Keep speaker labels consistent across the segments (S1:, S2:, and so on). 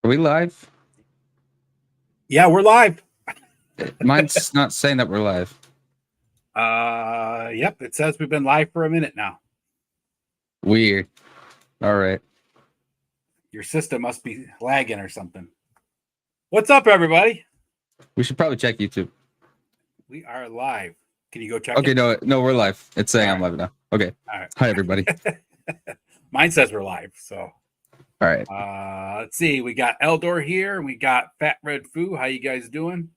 S1: Are we live?
S2: Yeah, we're live.
S1: Mine's not saying that we're live.
S2: Yep, it says we've been live for a minute now.
S1: Weird. All right.
S2: Your system must be lagging or something. What's up, everybody?
S1: We should probably check YouTube.
S2: We are live. Can you go check
S1: Okay,
S2: it?
S1: no, we're live. It's saying
S2: All
S1: I'm
S2: right.
S1: live now. Okay.
S2: All right.
S1: Hi, everybody.
S2: Mine says we're live. So,
S1: All right.
S2: let's see. We got Eldor here, and we got Fat Red Foo. How you guys doing?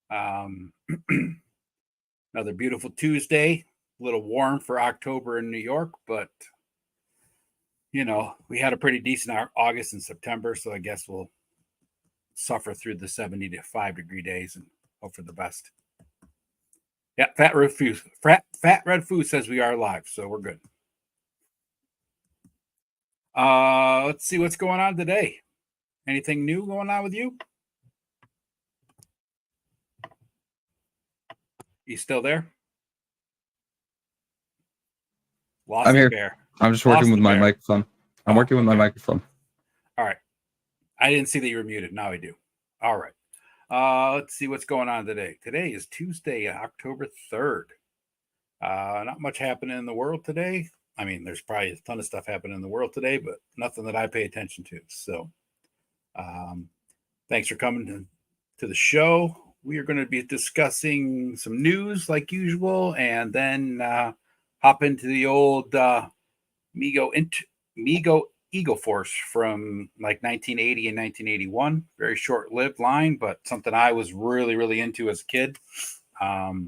S2: Another beautiful Tuesday. A little warm for October in New York, but you know, we had a pretty decent August and September, so I guess we'll suffer through the 75 degree days and hope for the best. Yeah, Fat Red Foo says we are live, so we're good. Let's see what's going on today. Anything new going on with you? You still there? Lost
S1: I'm here.
S2: Bear.
S1: I'm just working with my microphone. I'm working with my microphone.
S2: All right. I didn't see that you were muted. Now I do. All right. Let's see what's going on today. Today is Tuesday, October 3rd. Not much happening in the world today. I mean, there's probably a ton of stuff happening in the world today, but nothing that I pay attention to. So thanks for coming to the show. We are going to be discussing some news like usual, and then hop into the old MEGO Eagle Force from like 1980 and 1981. Very short-lived line, but something I was really, really into as a kid. For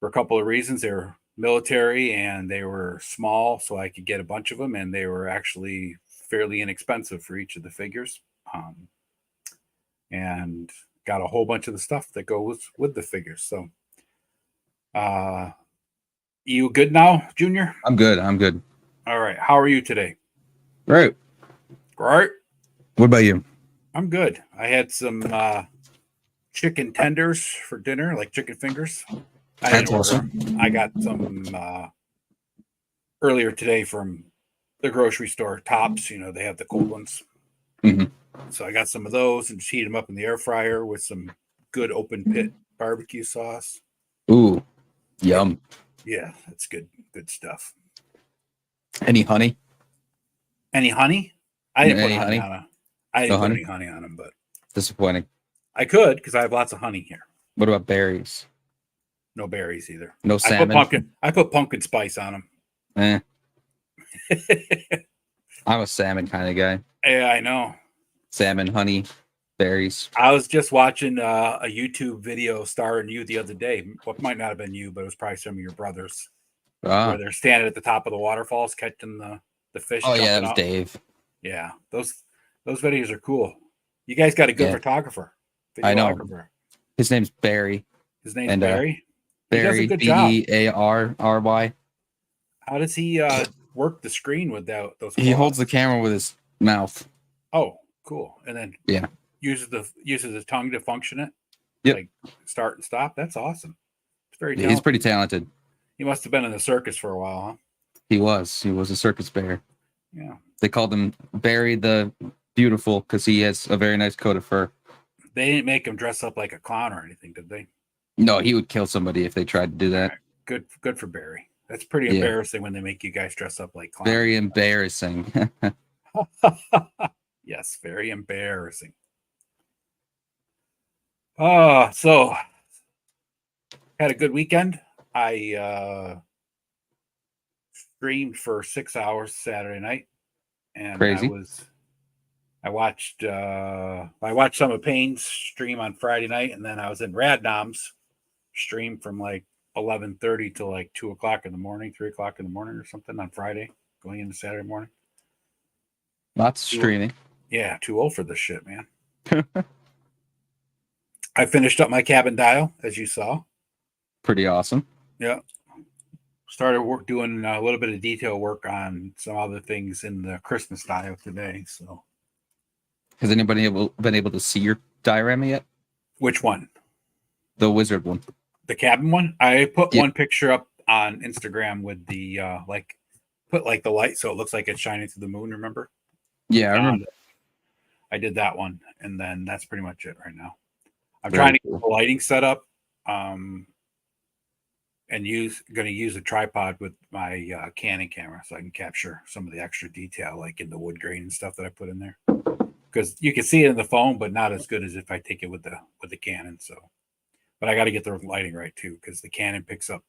S2: a couple of reasons. They were military and they were small, so I could get a bunch of them, and they were actually fairly inexpensive for each of the figures. And got a whole bunch of the stuff that goes with the figures. So you good now, Junior?
S1: I'm good.
S2: All right. How are you today?
S1: Right.
S2: Right.
S1: What about you?
S2: I'm good. I had some chicken tenders for dinner, like chicken fingers. I didn't order them. I got some earlier today from the grocery store, Tops. You know, they have the cold ones.
S1: Mm-hmm.
S2: So I got some of those and just heat them up in the air fryer with some good open pit barbecue sauce.
S1: Ooh, yum.
S2: Yeah, that's good stuff.
S1: Any honey?
S2: Any honey? I didn't put
S1: Any
S2: honey on them. I didn't put any honey on them, but
S1: disappointing.
S2: I could because I have lots of honey here.
S1: What about berries?
S2: No berries either.
S1: No salmon.
S2: I put pumpkin spice on
S1: them. I'm a salmon kind of guy.
S2: Yeah, I know.
S1: Salmon, honey, berries.
S2: I was just watching a YouTube video starring you the other day. What might not have been you, but it was probably some of your brothers. Where they're standing at the top of the waterfalls catching the fish.
S1: Oh yeah, that was Dave.
S2: Yeah, those videos are cool. You guys got a good photographer.
S1: I know. His name's Barry.
S2: His name's Barry.
S1: Barry, Bearry.
S2: How does he work the screen with those?
S1: He holds the camera with his mouth.
S2: Oh, cool! And then uses the tongue to function it.
S1: Yep.
S2: Like start and stop. That's awesome. It's very.
S1: He's pretty talented.
S2: He must have been in the circus for a while, huh?
S1: He was a circus bear.
S2: Yeah.
S1: They called him Barry the Beautiful because he has a very nice coat of fur.
S2: They didn't make him dress up like a clown or anything, did they?
S1: No, he would kill somebody if they tried to do that.
S2: Right. Good for Barry. That's pretty embarrassing when they make you guys dress up like clowns.
S1: Very embarrassing.
S2: Yes, very embarrassing. So had a good weekend. I streamed for 6 hours Saturday night, and
S1: crazy.
S2: I watched some of Payne's stream on Friday night, and then I was in Radnom's stream from like 11:30 to like 2 o'clock in the morning, 3 o'clock in the morning or something on Friday, going into Saturday morning.
S1: Lots of streaming.
S2: Yeah, too old for this shit, man. I finished up my cabin dial, as you saw.
S1: Pretty awesome.
S2: Yeah. Started doing a little bit of detail work on some other things in the Christmas dial today. So,
S1: has anybody been able to see your diorama yet?
S2: Which one?
S1: The wizard one.
S2: The cabin one? I put one picture up on Instagram with the put like the light so it looks like it's shining through the moon, remember?
S1: Yeah, I remember.
S2: I did that one, and then that's pretty much it right now. I'm
S1: Very
S2: trying to
S1: cool.
S2: get the lighting set up, and going to use a tripod with my Canon camera so I can capture some of the extra detail, like in the wood grain and stuff that I put in there. Because you can see it in the phone, but not as good as if I take it with the Canon. So, but I got to get the lighting right too, because the Canon picks up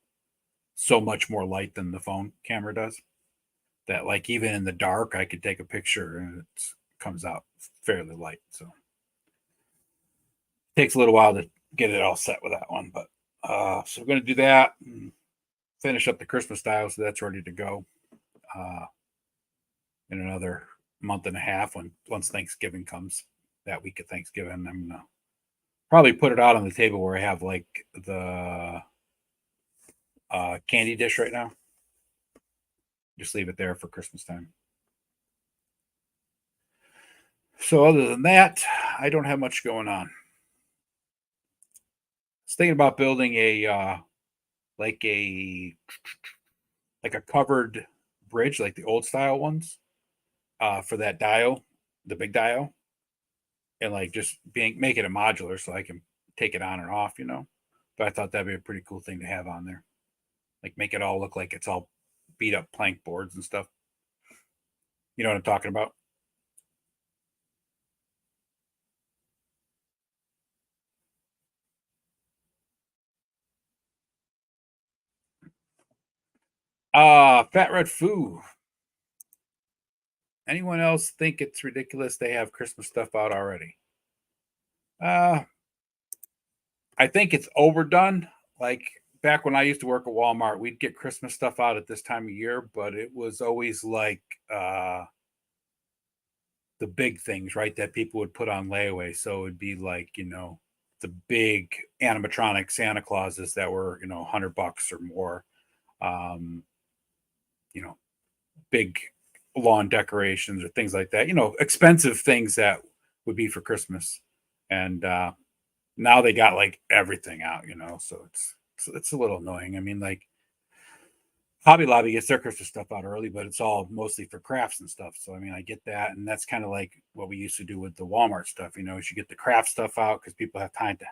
S2: so much more light than the phone camera does. That like even in the dark, I could take a picture and it comes out fairly light. So it takes a little while to get it all set with that one, but so we're going to do that. And finish up the Christmas style, so that's ready to go in another month and a half. Once Thanksgiving comes, that week of Thanksgiving, I'm gonna probably put it out on the table where I have like the candy dish right now. Just leave it there for Christmas time. So other than that, I don't have much going on. I was thinking about building like a like a covered bridge, like the old style ones, for that dial, the big dial, and like just make it a modular so I can take it on and off, you know. But I thought that'd be a pretty cool thing to have on there. Like make it all look like it's all beat up plank boards and stuff. You know what I'm talking about? Fat Red Foo. Anyone else think it's ridiculous they have Christmas stuff out already? I think it's overdone. Like back when I used to work at Walmart, we'd get Christmas stuff out at this time of year, but it was always like the big things, right? That people would put on layaway. So it'd be like, you know, the big animatronic Santa Clauses that were, you know, $100 or more. Um, you know, big lawn decorations or things like that, you know, expensive things that would be for Christmas. And now they got like everything out, you know, so it's a little annoying. I mean, like Hobby Lobby gets their Christmas stuff out early, but it's all mostly for crafts and stuff. So I mean, I get that, and that's kind of like what we used to do with the Walmart stuff. You know, is you get the craft stuff out because people have time to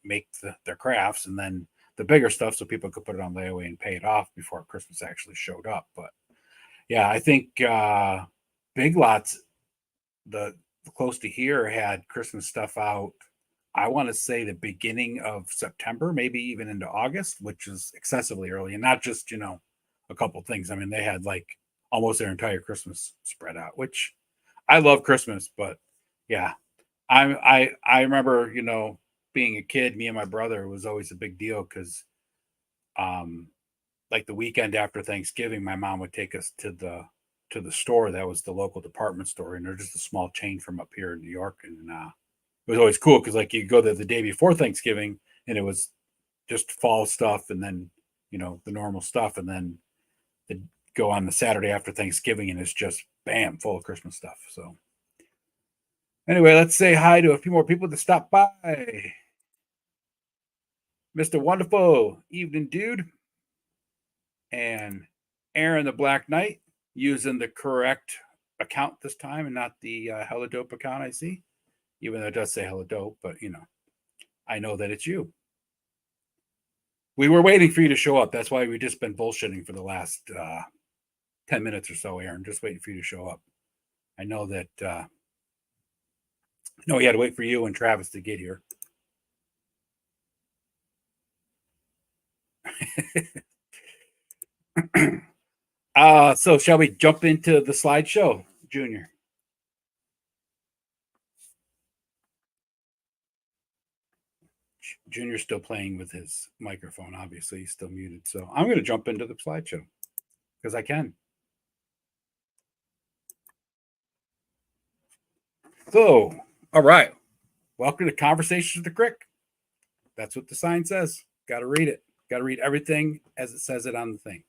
S2: make their crafts, and then the bigger stuff so people could put it on layaway and pay it off before Christmas actually showed up. But yeah, I think Big Lots, the close to here, had Christmas stuff out. I want to say the beginning of September, maybe even into August, which is excessively early, and not just, you know, a couple things. I mean, they had like almost their entire Christmas spread out, which I love Christmas, but yeah, I remember, you know, being a kid, me and my brother, it was always a big deal because um like the weekend after Thanksgiving, my mom would take us to the store that was the local department store, and they're just a small chain from up here in New York, and it was always cool because like you go there the day before Thanksgiving, and it was just fall stuff, and then you know the normal stuff, and then they go on the Saturday after Thanksgiving, and it's just bam full of Christmas stuff. So anyway, let's say hi to a few more people to stop by. Mr. Wonderful Evening Dude and Aaron the Black Knight, using the correct account this time and not the Hella Dope account I see, even though it does say Hella Dope, but you know, I know that it's you. We were waiting for you to show up. That's why we've just been bullshitting for the last 10 minutes or so, Aaron, just waiting for you to show up. I know that, no, we had to wait for you and Travis to get here. So shall we jump into the slideshow, Junior? Junior's still playing with his microphone. Obviously, he's still muted. So I'm going to jump into the slideshow because I can. So, all right. Welcome to Conversations with the Crick. That's what the sign says. Got to read it. Got to read everything as it says it on the thing.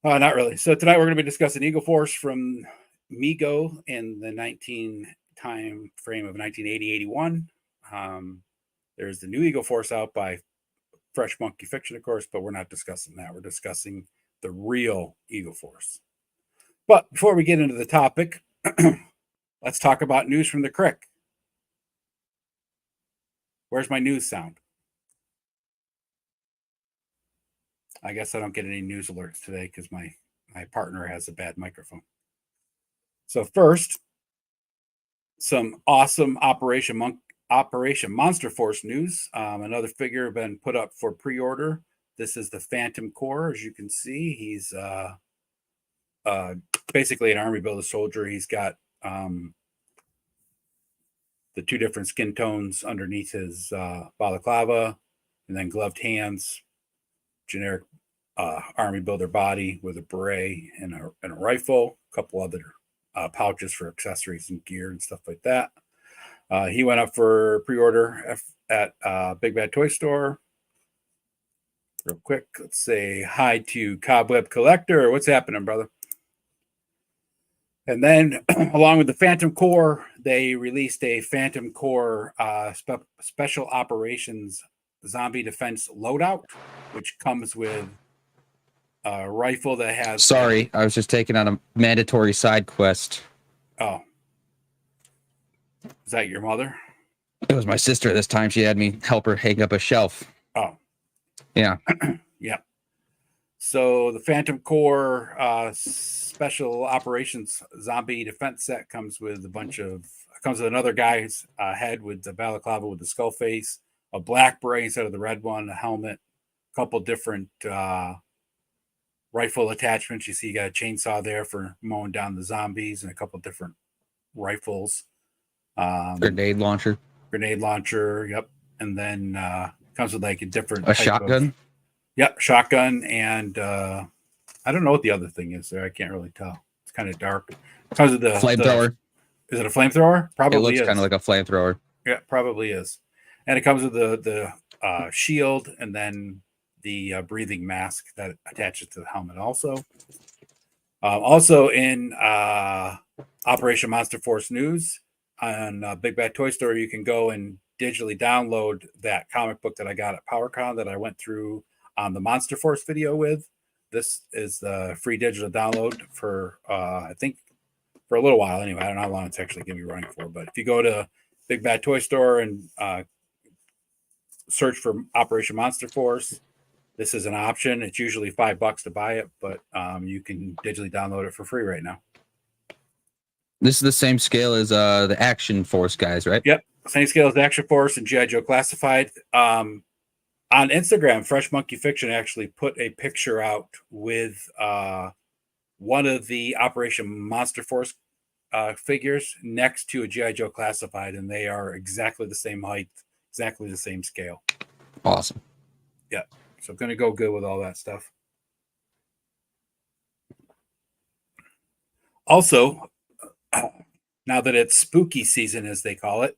S2: Not really. So tonight we're going to be discussing Eagle Force from MEGO in the 19 time frame of 1980-81. There's the new Eagle Force out by Fresh Monkey Fiction, of course, but we're not discussing that. We're discussing the real Eagle Force. But before we get into the topic, let's talk about news from the Crick. Where's my news sound? I guess I don't get any news alerts today because my partner has a bad microphone. So first, some awesome Operation Monster Force news. Another figure been put up for pre-order. This is the Phantom Core. As you can see, he's basically an army builder soldier. He's got the two different skin tones underneath his balaclava, and then gloved hands, generic army builder body with a beret and a rifle, a couple other pouches for accessories and gear and stuff like that. He went up for pre-order at Big Bad Toy Store. Real quick, let's say hi to Cobweb Collector. What's happening, brother? And then, along with the Phantom Core, they released a Phantom Core Special Operations Zombie Defense Loadout, which comes with a rifle that has...
S1: Sorry, I was just taking on a mandatory side quest.
S2: Oh. Is that your mother?
S1: It was my sister this time. She had me help her hang up a shelf.
S2: Oh.
S1: Yeah.
S2: Yeah. So the Phantom Core Special Operations Zombie Defense set comes with another guy's head with the balaclava with the skull face, a black beret instead of the red one, a helmet, a couple different rifle attachments. You see, you got a chainsaw there for mowing down the zombies, and a couple different rifles.
S1: Grenade launcher.
S2: Yep. And then comes with like a
S1: shotgun.
S2: Yep, shotgun, and I don't know what the other thing is there. I can't really tell. It's kind of dark. Because of the
S1: flamethrower.
S2: Is it a flamethrower? Probably.
S1: It looks kind of like a flamethrower.
S2: Yeah, probably is. And it comes with the shield and then the breathing mask that attaches to the helmet. Also in Operation Monster Force news on Big Bad Toy Store, you can go and digitally download that comic book that I got at PowerCon that I went through on the Monster Force video with. This is the free digital download for I think for a little while anyway. I don't know how long it's actually going to be running for, but if you go to Big Bad Toy Store and search for Operation Monster Force, this is an option. It's usually $5 to buy it, but you can digitally download it for free right now.
S1: This is the same scale as the Action Force guys, right?
S2: Yep, same scale as the Action Force and G.I. Joe Classified. On Instagram, Fresh Monkey Fiction actually put a picture out with one of the Operation Monster Force figures next to a G.I. Joe Classified, and they are exactly the same height, exactly the same scale.
S1: Awesome.
S2: Yeah, so going to go good with all that stuff. Also, now that it's spooky season, as they call it,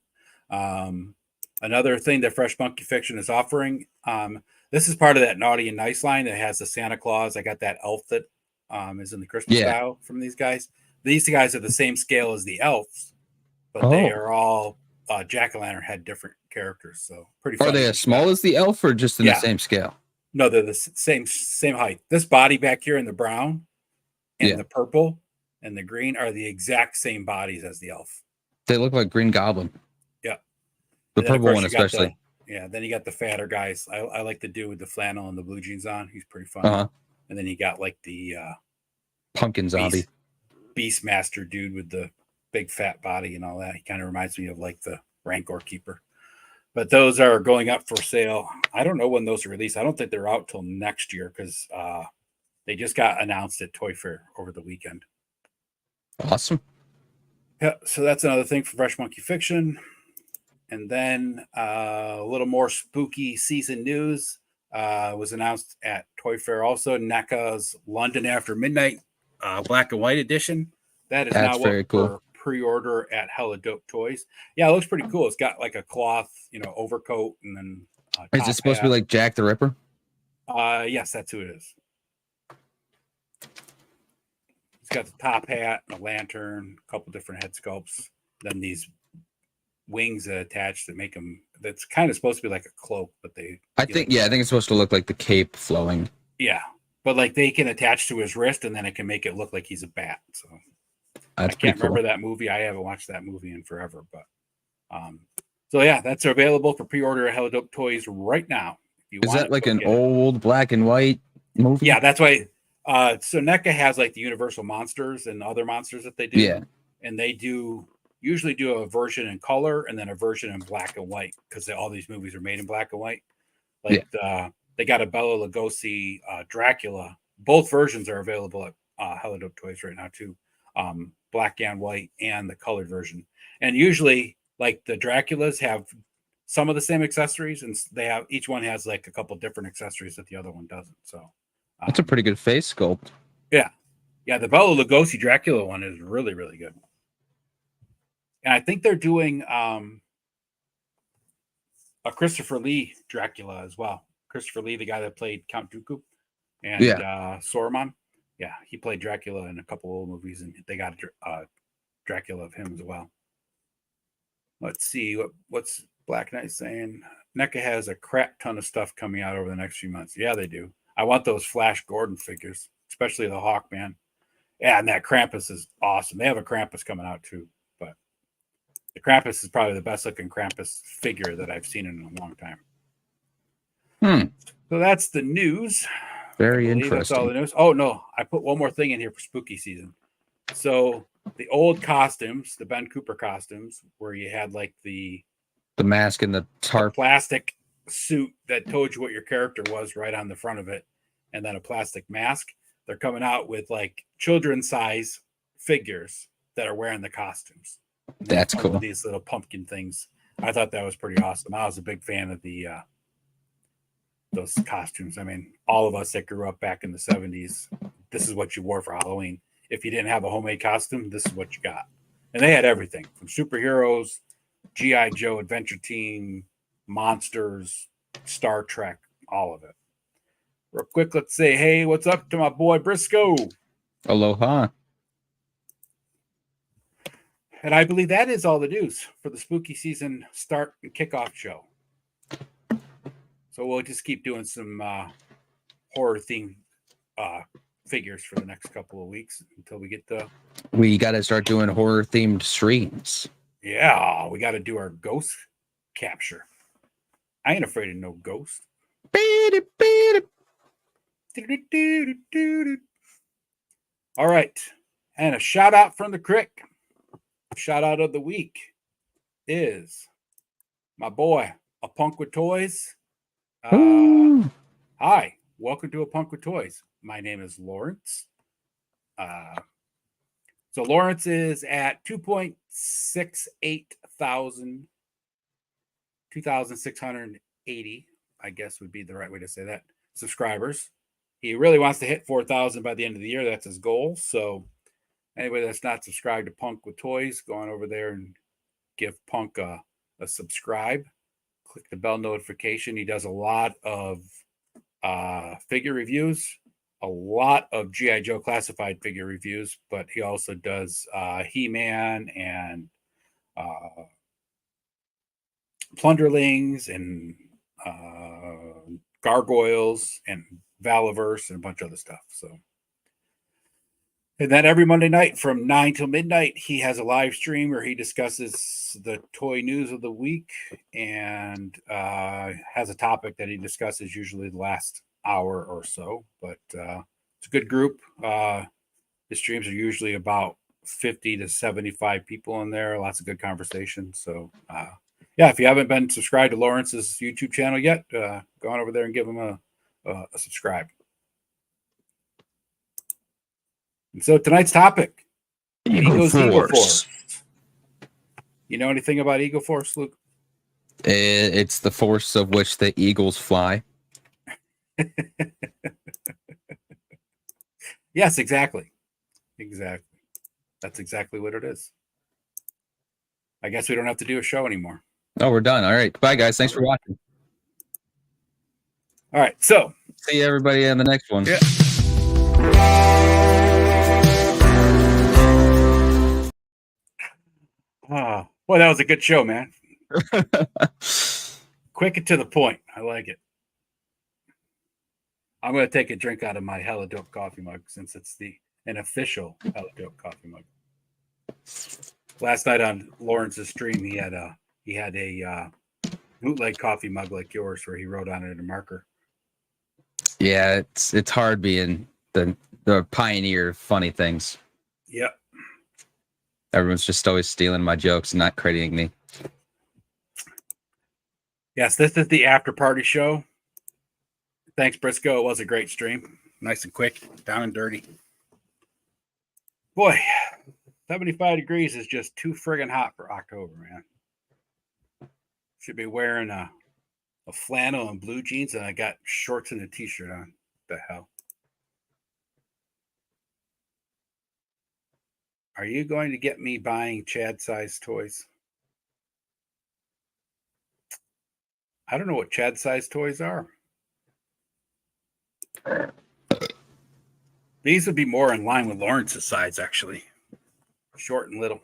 S2: another thing that Fresh Monkey Fiction is offering, this is part of that Naughty and Nice line that has the Santa Claus. I got that elf that is in the Christmas style from these guys. These guys are the same scale as the elves, but they are all jack-o'-lantern head different characters. So pretty funny.
S1: Are they as small as the elf or just in the same scale?
S2: No, they're the same height. This body back here in the brown and the purple and the green are the exact same bodies as the elf.
S1: They look like Green Goblin.
S2: Yeah.
S1: The purple one especially.
S2: Then you got the fatter guys. I like the dude with the flannel and the blue jeans on. He's pretty funny. And then you got like the
S1: pumpkin zombie.
S2: Beastmaster dude with the big fat body and all that. He kind of reminds me of like the Rancor Keeper. But those are going up for sale. I don't know when those are released. I don't think they're out till next year because they just got announced at Toy Fair over the weekend.
S1: Awesome.
S2: Yeah, so that's another thing for Fresh Monkey Fiction. And then a little more spooky season news was announced at Toy Fair also. NECA's London After Midnight Black and White Edition. That's now very cool. For pre-order at Hella Dope Toys. Yeah, it looks pretty cool. It's got like a cloth, overcoat, and then
S1: is it supposed to be like Jack the Ripper?
S2: Yes, that's who it is. It's got the top hat, a lantern, a couple different head sculpts, then these wings attached that make them. That's kind of supposed to be like a cloak, but I think
S1: it's supposed to look like the cape flowing.
S2: Yeah, but like they can attach to his wrist, and then it can make it look like he's a bat. So I can't remember that movie. I haven't watched that movie in forever, but so yeah, that's available for pre-order at Hello Dope Toys right now. If you
S1: Is
S2: want
S1: that
S2: it,
S1: like
S2: go
S1: an
S2: get it.
S1: old black and white movie?
S2: Yeah, that's why. So NECA has like the Universal monsters and other monsters that they do.
S1: Yeah.
S2: And they usually do a version in color and then a version in black and white because all these movies are made in black and white. Like they got a Bela Lugosi Dracula. Both versions are available at Hello Dope Toys right now too. Black and white and the colored version. And usually like the Draculas have some of the same accessories, and each one has like a couple different accessories that the other one doesn't. So
S1: that's a pretty good face sculpt.
S2: Yeah. The Bela Lugosi Dracula one is really, really good. And I think they're doing a Christopher Lee Dracula as well. Christopher Lee, the guy that played Count Dooku and Saruman. Yeah, he played Dracula in a couple old movies, and they got a Dracula of him as well. Let's see what's Black Knight saying. NECA has a crap ton of stuff coming out over the next few months. Yeah, they do. I want those Flash Gordon figures, especially the Hawkman. Yeah, and that Krampus is awesome. They have a Krampus coming out too, but the Krampus is probably the best looking Krampus figure that I've seen in a long time. So that's the news.
S1: Very interesting.
S2: That's all the news. Oh no, I put one more thing in here for spooky season. So the old costumes, the Ben Cooper costumes, where you had like the
S1: mask and the tarp,
S2: plastic suit that told you what your character was right on the front of it, and then a plastic mask. They're coming out with like children's size figures that are wearing the costumes.
S1: That's cool.
S2: With these little pumpkin things. I thought that was pretty awesome. I was a big fan of those costumes. I mean, all of us that grew up back in the 70s, this is what you wore for Halloween. If you didn't have a homemade costume, this is what you got. And they had everything from superheroes, G.I. Joe, Adventure Team, monsters, Star Trek, all of it. Real quick, let's say, hey, what's up to my boy Briscoe?
S1: Aloha.
S2: And I believe that is all the news for the spooky season start and kickoff show. So we'll just keep doing some horror themed figures for the next couple of weeks until we get
S1: we got to start doing horror themed streams.
S2: Yeah, we got to do our ghost capture. I ain't afraid of no ghost. All right. And a shout out from the Crick. Shout out of the week is my boy, A Punk with Toys. Hi, welcome to A Punk with Toys. My name is Lawrence. So Lawrence is at 2.68 thousand, 2,680, I guess would be the right way to say that, subscribers. He really wants to hit 4,000 by the end of the year. That's his goal. So anybody that's not subscribed to Punk with Toys, go on over there and give Punk a subscribe. Click the bell notification. He does a lot of figure reviews, a lot of G.I. Joe classified figure reviews, but he also does He-Man and Plunderlings and Gargoyles and Valaverse and a bunch of other stuff. So, and then every Monday night from 9 till midnight, he has a live stream where he discusses the toy news of the week and has a topic that he discusses usually the last hour or so. But it's a good group. His streams are usually about 50 to 75 people in there. Lots of good conversation. So, yeah, if you haven't been subscribed to Lawrence's YouTube channel yet, go on over there and give him a subscribe. And so tonight's topic, Eagle Force. You know anything about Eagle Force, Luke?
S1: It's the force of which the eagles fly.
S2: Yes, exactly. Exactly. That's exactly what it is. I guess we don't have to do a show anymore.
S1: Oh, we're done. All right. Bye, guys. Thanks for watching.
S2: All right. So
S1: see everybody in the next one.
S2: Yeah. Oh, boy, that was a good show, man. Quick and to the point. I like it. I'm going to take a drink out of my Hella Dope coffee mug since it's an official Hella Dope coffee mug. Last night on Lawrence's stream, he had a bootleg coffee mug like yours, where he wrote on it in a marker.
S1: Yeah, it's hard being the pioneer of funny things.
S2: Yep.
S1: Everyone's just always stealing my jokes and not crediting me.
S2: Yes, this is the after party show. Thanks, Briscoe. It was a great stream. Nice and quick, down and dirty. Boy, 75 degrees is just too friggin' hot for October, man. Should be wearing a flannel and blue jeans, and I got shorts and a t-shirt on. The hell? Are you going to get me buying Chad-sized toys? I don't know what Chad-sized toys are. These would be more in line with Lawrence's size, actually. Short and little.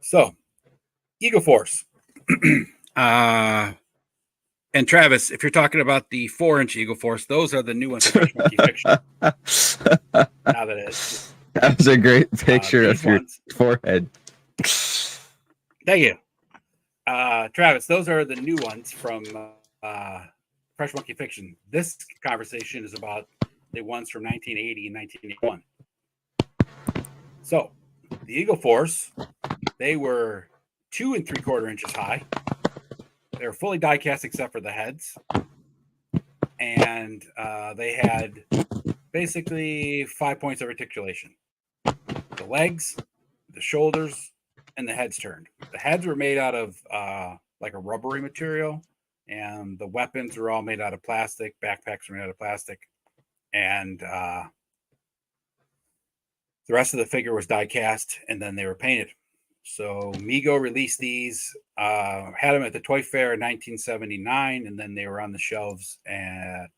S2: So, Eagle Force. And Travis, if you're talking about the 4-inch Eagle Force, those are the new ones. Now that it's
S1: that was a great picture of your forehead.
S2: Thank you, Travis. Those are the new ones from Fresh Monkey Fiction. This conversation is about the ones from 1980 and 1981. So, the Eagle Force, they were 2 3/4 inches high. They were fully die cast except for the heads. And they had basically 5 points of articulation. The legs, the shoulders, and the heads turned. The heads were made out of like a rubbery material, and the weapons were all made out of plastic. Backpacks were made out of plastic. And the rest of the figure was die cast, and then they were painted. So MEGO released these, had them at the Toy Fair in 1979, and then they were on the shelves at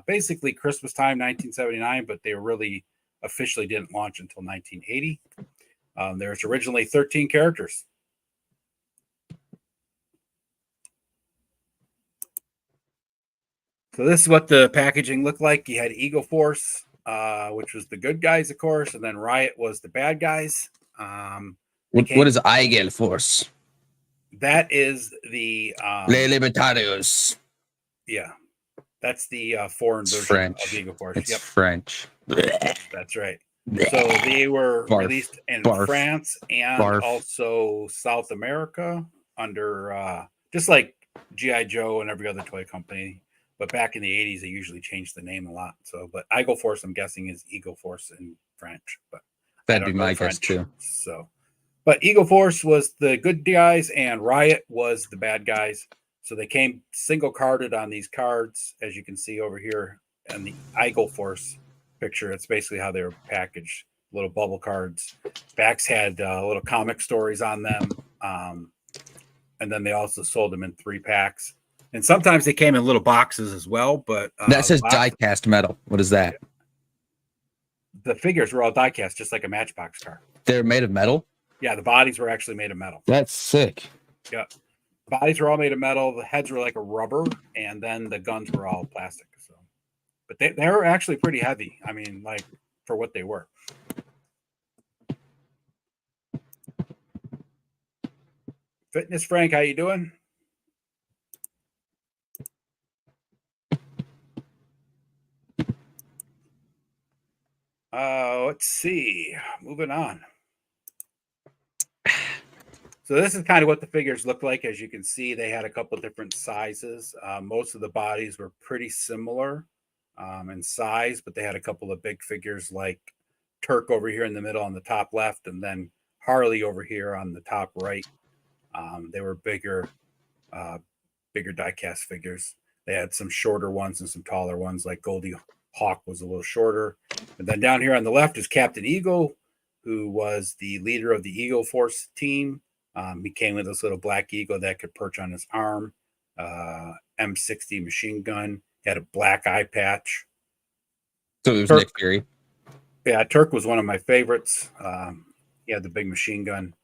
S2: basically Christmas time, 1979, but they really officially didn't launch until 1980. There was originally 13 characters. So this is what the packaging looked like. You had Eagle Force, which was the good guys, of course, and then Riot was the bad guys.
S1: What is Eagle Force?
S2: That is the
S1: Les Libertarios.
S2: Yeah, that's the foreign version
S1: French.
S2: of Eagle Force.
S1: It's French.
S2: That's right. So they were released in France and also South America under just like G.I. Joe and every other toy company. But back in the 80s, they usually changed the name a lot. So, but Eagle Force, I'm guessing, is Eagle Force in French. But
S1: that'd be my guess too.
S2: So, but Eagle Force was the good guys and Riot was the bad guys. So they came single carded on these cards, as you can see over here in the Eagle Force picture. It's basically how they were packaged, little bubble cards. Backs had little comic stories on them. And then they also sold them in 3 packs. And sometimes they came in little boxes as well. But
S1: that says die cast metal. What is that?
S2: The figures were all die cast, just like a Matchbox car.
S1: They're made of metal?
S2: Yeah, the bodies were actually made of metal.
S1: That's sick.
S2: Yeah. Bodies were all made of metal. The heads were like a rubber, and then the guns were all plastic. So, but they were actually pretty heavy. I mean, like for what they were. Fitness Frank, how you doing? Let's see. Moving on. So this is kind of what the figures look like. As you can see, they had a couple of different sizes. Most of the bodies were pretty similar in size, but they had a couple of big figures like Turk over here in the middle on the top left, and then Harley over here on the top right. They were bigger die-cast figures. They had some shorter ones and some taller ones, like Goldie Hawk was a little shorter. And then down here on the left is Captain Eagle, who was the leader of the Eagle Force team. He came with this little black eagle that could perch on his arm, M60 machine gun. He had a black eye patch.
S1: So it was Nick Fury.
S2: Yeah, Turk was one of my favorites. He had the big machine gun.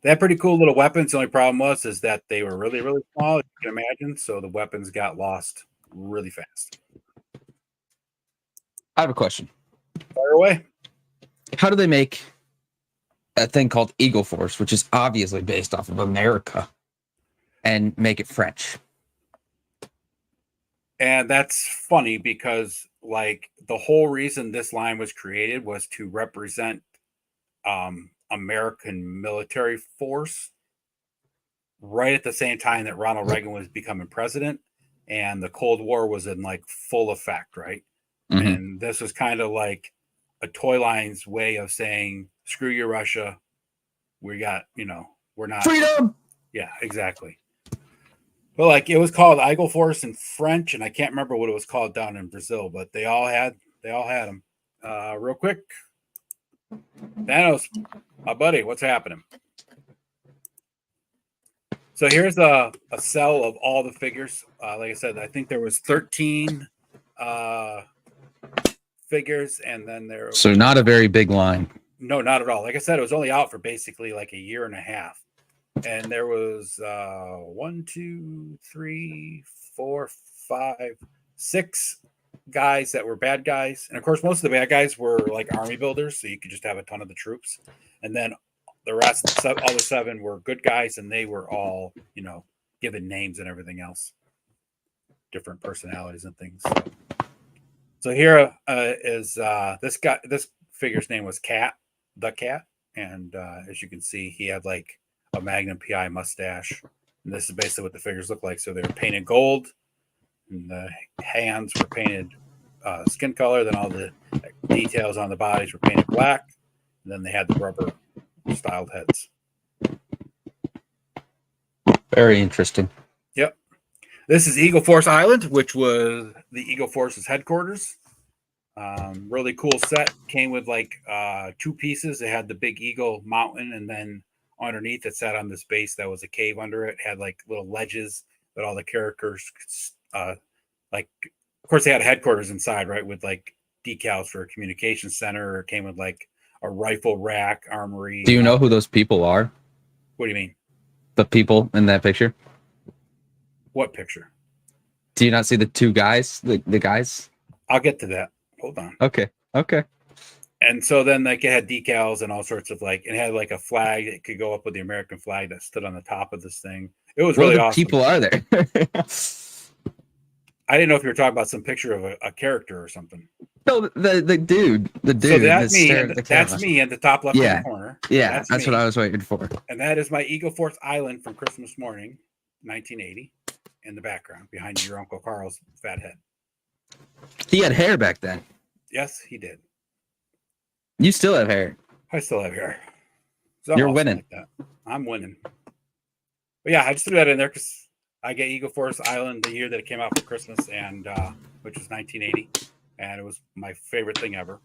S2: They had pretty cool little weapons. The only problem is that they were really, really small, as you can imagine. So the weapons got lost really fast.
S1: I have a question.
S2: Fire away.
S1: How do they make a thing called Eagle Force, which is obviously based off of America, and make it French?
S2: And that's funny because, like, the whole reason this line was created was to represent American military force right at the same time that Ronald Reagan was becoming president and the Cold War was in like full effect, right?
S1: Mm-hmm.
S2: And this was kind of like a toy line's way of saying, screw you, Russia. We got, we're not.
S1: Freedom!
S2: Yeah, exactly. But like it was called Eagle Force in French, and I can't remember what it was called down in Brazil, but they all had them. Real quick. Thanos, my buddy, what's happening? So here's a cell of all the figures. Like I said, I think there was 13 figures, and then there.
S1: So not a very big line.
S2: No, not at all. Like I said, it was only out for basically like a year and a half, and there was 1, 2, 3, 4, 5, 6 guys that were bad guys, and of course, most of the bad guys were like army builders, so you could just have a ton of the troops, and then the rest, all the 7 were good guys, and they were all, given names and everything else, different personalities and things. So here is this guy. This figure's name was the Cat, and as you can see, he had like a Magnum PI mustache, and this is basically what the figures look like. So they were painted gold, and the hands were painted skin color. Then all the details on the bodies were painted black, and then they had the rubber styled heads.
S1: Very interesting.
S2: Yep. This is Eagle Force Island, which was the Eagle Force's headquarters. Really cool set. Came with like 2 pieces. It had the big Eagle Mountain, and then underneath it sat on this base that was a cave under it. Had like little ledges that all the characters like, of course they had headquarters inside, right, with like decals for a communication center. It came with like a rifle rack, armory.
S1: Do you know who those people are?
S2: What do you mean?
S1: The people in that picture?
S2: What picture?
S1: Do you not see the 2 guys? The guys?
S2: I'll get to that. Hold on.
S1: Okay.
S2: And so then like it had decals and all sorts of like, it had like a flag that could go up with the American flag that stood on the top of this thing. It was really awesome.
S1: People are there?
S2: I didn't know if you were talking about some picture of a character or something.
S1: No, the dude.
S2: So that's me at the top left hand corner.
S1: Yeah, that's what I was waiting for.
S2: And that is my Eagle Force Island from Christmas morning, 1980, in the background behind your Uncle Carl's fat head.
S1: He had hair back then.
S2: Yes, he did.
S1: You still have hair.
S2: I still have hair.
S1: You're winning.
S2: Like that. I'm winning. But yeah, I just threw that in there because I get Eagle Force Island the year that it came out for Christmas, and which was 1980, and it was my favorite thing ever.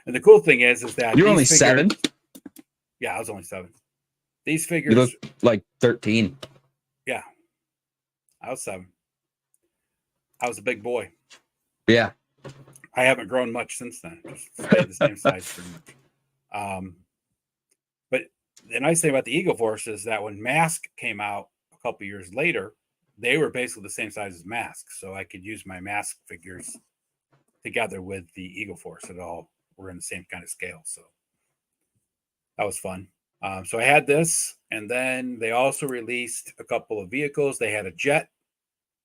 S2: And the cool thing is that
S1: you're only 7.
S2: Yeah, I was only 7. These figures,
S1: you look like 13.
S2: Yeah, I was 7. I was a big boy.
S1: Yeah,
S2: I haven't grown much since then. Just stayed the same size pretty much. But the nice thing about the Eagle Force is that when Mask came out a couple years later, they were basically the same size as Mask, so I could use my Mask figures together with the Eagle Force. It all were in the same kind of scale, so that was fun. So I had this, and then they also released a couple of vehicles. They had a jet.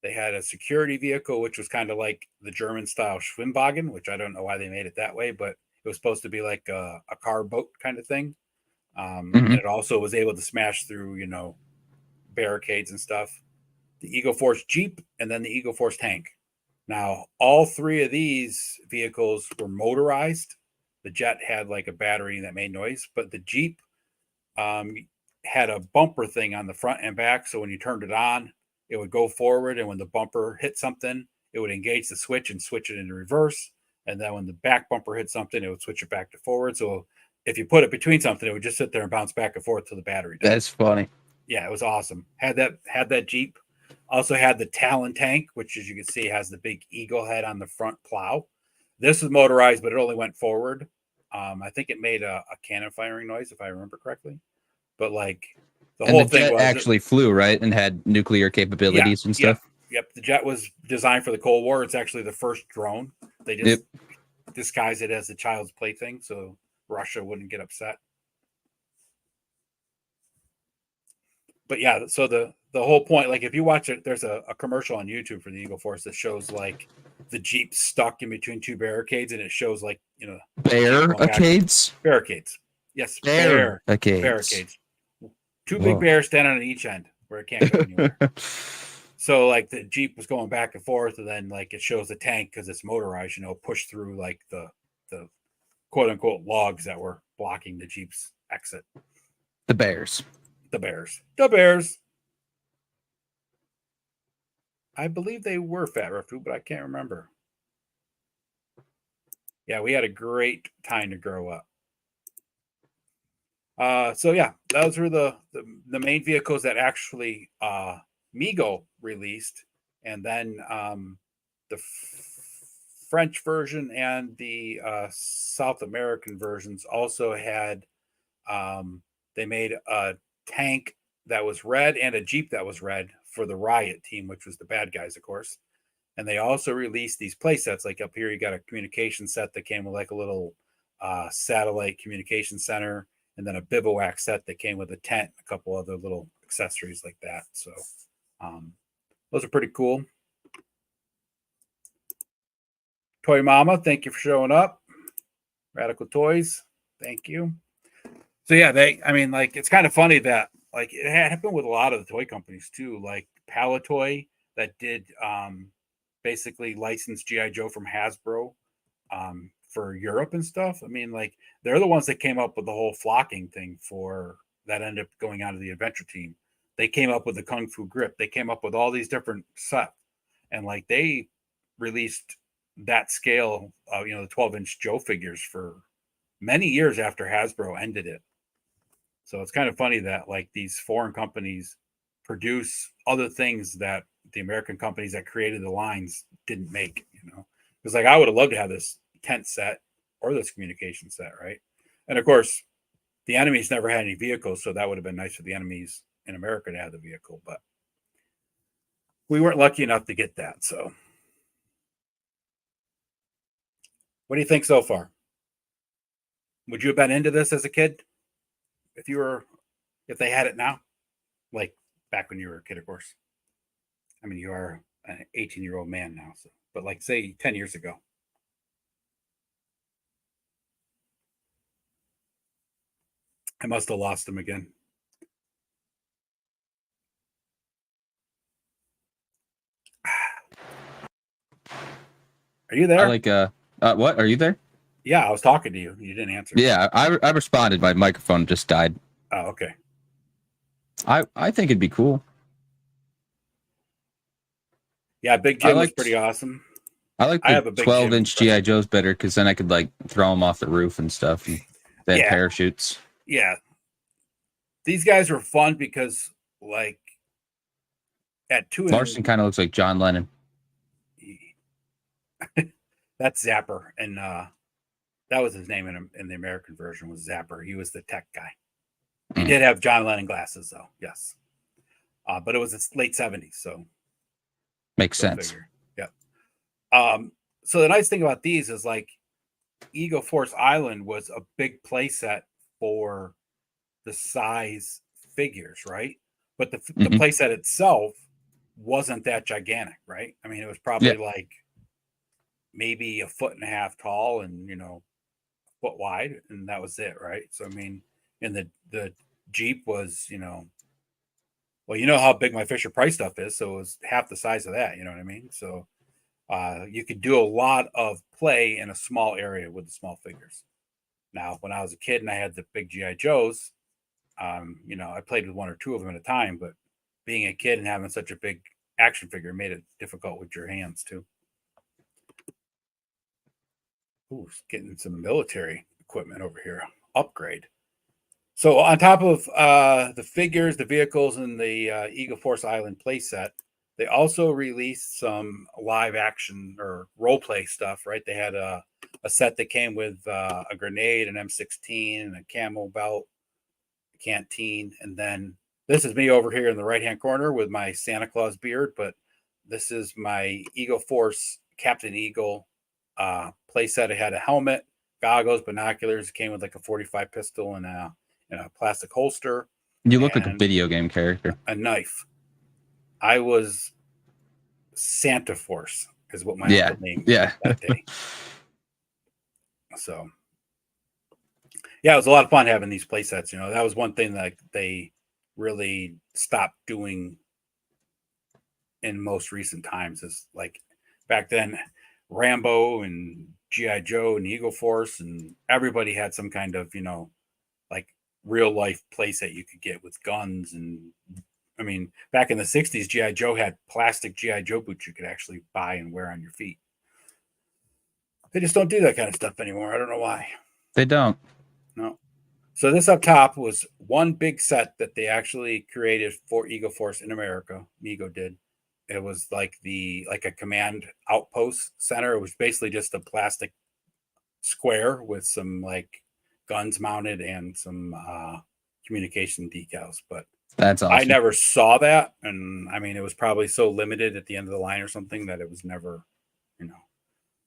S2: They had a security vehicle, which was kind of like the German-style Schwimmwagen, which I don't know why they made it that way, but it was supposed to be like a car boat kind of thing. And it also was able to smash through, barricades and stuff. The Eagle Force Jeep, and then the Eagle Force tank. Now, all 3 of these vehicles were motorized. The jet had like a battery that made noise, but the Jeep had a bumper thing on the front and back. So when you turned it on, it would go forward, and when the bumper hit something, it would engage the switch and switch it into reverse. And then when the back bumper hit something, it would switch it back to forward. So if you put it between something, it would just sit there and bounce back and forth till the battery died.
S1: That's funny.
S2: Yeah, it was awesome. Had that Jeep. Also had the Talon tank, which, as you can see, has the big eagle head on the front plow. This is motorized, but it only went forward. I think it made a cannon firing noise, if I remember correctly. But like the whole thing was
S1: actually flew, right, and had nuclear capabilities and stuff.
S2: Yep. The jet was designed for the Cold War. It's actually the first drone. They just disguise it as a child's plaything so Russia wouldn't get upset. But yeah, so the whole point, like if you watch it, there's a commercial on YouTube for the Eagle Force that shows like the Jeep stuck in between two barricades, and it shows like
S1: barricades.
S2: Barricades. Yes, barricades. Two big bears standing on each end where it can't go anywhere. So like the Jeep was going back and forth, and then like it shows the tank because it's motorized, push through like the quote unquote logs that were blocking the Jeep's exit.
S1: The bears.
S2: I believe they were fat rough food, but I can't remember. Yeah, we had a great time to grow up. So yeah, those were the main vehicles that actually MEGO released, and then the French version and the South American versions also had. They made a tank that was red and a Jeep that was red for the Riot team, which was the bad guys, of course. And they also released these play sets. Like up here, you got a communication set that came with like a little satellite communication center, and then a bivouac set that came with a tent, a couple other little accessories like that. So those are pretty cool. Toy Mama, thank you for showing up. Radical Toys, thank you. So yeah, it's kind of funny that like it happened with a lot of the toy companies too, like Palatoy that did basically license G.I. Joe from Hasbro for Europe and stuff. I mean, like they're the ones that came up with the whole flocking thing for that ended up going on to the adventure team. They came up with the Kung Fu grip. They came up with all these different sets, and like they released that scale, the 12-inch Joe figures for many years after Hasbro ended it. So it's kind of funny that like these foreign companies produce other things that the American companies that created the lines didn't make, because like I would have loved to have this tent set or this communication set, right? And of course, the enemies never had any vehicles, so that would have been nice for the enemies in America to have the vehicle, but we weren't lucky enough to get that. So what do you think so far? Would you have been into this as a kid? If they had it now, like back when you were a kid, of course. I mean, you are an 18-year-old man now, so, but like say 10 years ago. I must have lost him again. Are you there?
S1: What? Are you there?
S2: Yeah, I was talking to you. You didn't answer.
S1: Yeah, I responded. My microphone just died.
S2: Oh, okay.
S1: I think it'd be cool.
S2: Yeah, Big Jim was pretty awesome.
S1: I like the 12-inch G.I. Joes better because then I could like throw them off the roof and stuff. And they had parachutes.
S2: Yeah. These guys were fun because like at
S1: Larson kind of looks like John Lennon.
S2: That's Zapper, and that was his name in the American version was Zapper. He was the tech guy. He did have John Lennon glasses, though. Yes, but it was the late 70s, so
S1: makes sense.
S2: Yeah. So the nice thing about these is like Eagle Force Island was a big play set for the size figures, right? But the play set itself wasn't that gigantic, right? I mean, it was probably like maybe 1.5 feet tall and a foot wide, and that was it, right? So I mean, and the Jeep was, well, you know how big my Fisher Price stuff is, so it was half the size of that, you know what I mean? So you could do a lot of play in a small area with the small figures. Now, when I was a kid and I had the big G.I. Joes, I played with one or two of them at a time, but being a kid and having such a big action figure made it difficult with your hands too. Ooh, getting some military equipment over here. Upgrade. So on top of the figures, the vehicles, and the Eagle Force Island playset, they also released some live action or role play stuff, right? They had a set that came with a grenade, an M16, and a camo belt, a canteen. And then this is me over here in the right-hand corner with my Santa Claus beard, but this is my Eagle Force Captain Eagle playset. It had a helmet, goggles, binoculars. It came with like a 45 pistol and a plastic holster.
S1: You look like a
S2: and
S1: video game character.
S2: a knife. I was Santa Force is what my
S1: Yeah.
S2: uncle named
S1: Yeah.
S2: that day. So, yeah, it was a lot of fun having these play sets. You know, that was one thing that they really stopped doing in most recent times. Is like back then, Rambo and G.I. Joe and Eagle Force and everybody had some kind of, you know, like real life play set you could get with guns. And I mean, back in the 60s, G.I. Joe had plastic G.I. Joe boots you could actually buy and wear on your feet. They just don't do that kind of stuff anymore. I don't know why.
S1: They don't.
S2: No. So this up top was one big set that they actually created for Eagle Force in America. MEGO did. It was like a command outpost center. It was basically just a plastic square with some like guns mounted and some communication decals. But
S1: That's awesome.
S2: I never saw that, and I mean, it was probably so limited at the end of the line or something that it was never, you know.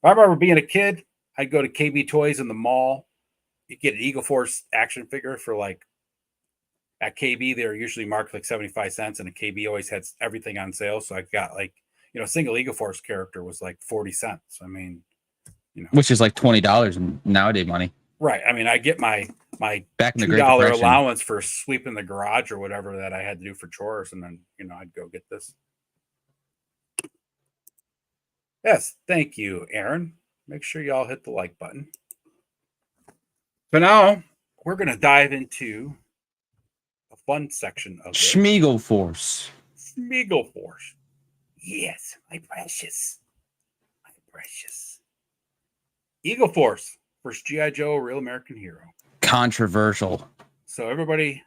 S2: I remember being a kid, I'd go to KB Toys in the mall. You get an Eagle Force action figure for like, at KB, they're usually marked like 75 cents, and a KB always had everything on sale. So I got like, you know, a single Eagle Force character was like 40 cents. I mean, you know,
S1: which is like $20 in nowadays money.
S2: Right. I mean, I get my
S1: back in the
S2: $2
S1: Great Depression
S2: allowance for sweeping the garage or whatever that I had to do for chores, and then, you know, I'd go get this. Yes, thank you, Aaron. Make sure y'all hit the like button. So now we're going to dive into a fun section of this.
S1: MEGO Force.
S2: MEGO Force. Yes, my precious. My precious. Eagle Force. First G.I. Joe, real American hero.
S1: Controversial.
S2: So everybody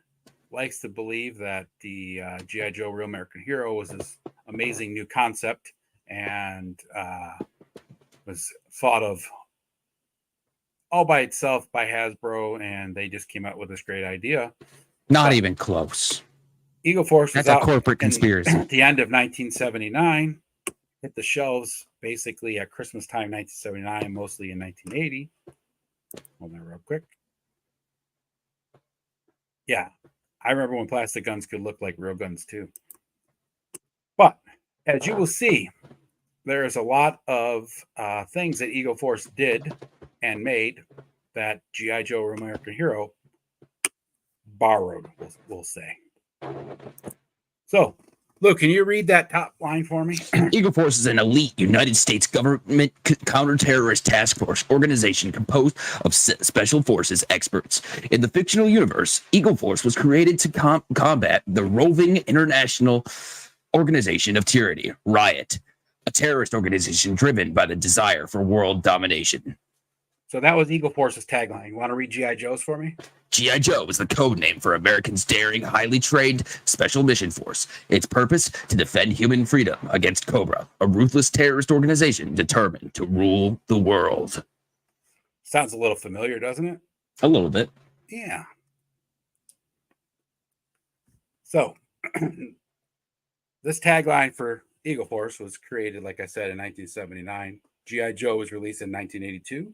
S2: likes to believe that the G.I. Joe, real American hero was this amazing new concept and was thought of all by itself by Hasbro, and they just came out with this great idea.
S1: Not even close.
S2: Eagle Force was
S1: That's a corporate conspiracy.
S2: At the end of 1979, hit the shelves basically at Christmas time, 1979, mostly in 1980. Hold on real quick. Yeah, I remember when plastic guns could look like real guns too. But as you will see, there's a lot of things that Eagle Force did and made that G.I. Joe or American Hero borrowed, we'll say. So, Luke, can you read that top line for me?
S1: Eagle Force is an elite United States government counter-terrorist task force organization composed of special forces experts. In the fictional universe, Eagle Force was created to combat the roving international organization of tyranny, Riot, a terrorist organization driven by the desire for world domination.
S2: So that was Eagle Force's tagline. You want to read G.I. Joe's for me?
S1: G.I. Joe is the code name for America's daring, highly trained special mission force. Its purpose, to defend human freedom against Cobra, a ruthless terrorist organization determined to rule the world.
S2: Sounds a little familiar, doesn't it?
S1: A little bit.
S2: Yeah. So, this tagline for Eagle Force was created, like I said, in 1979. G.I. Joe was released in 1982.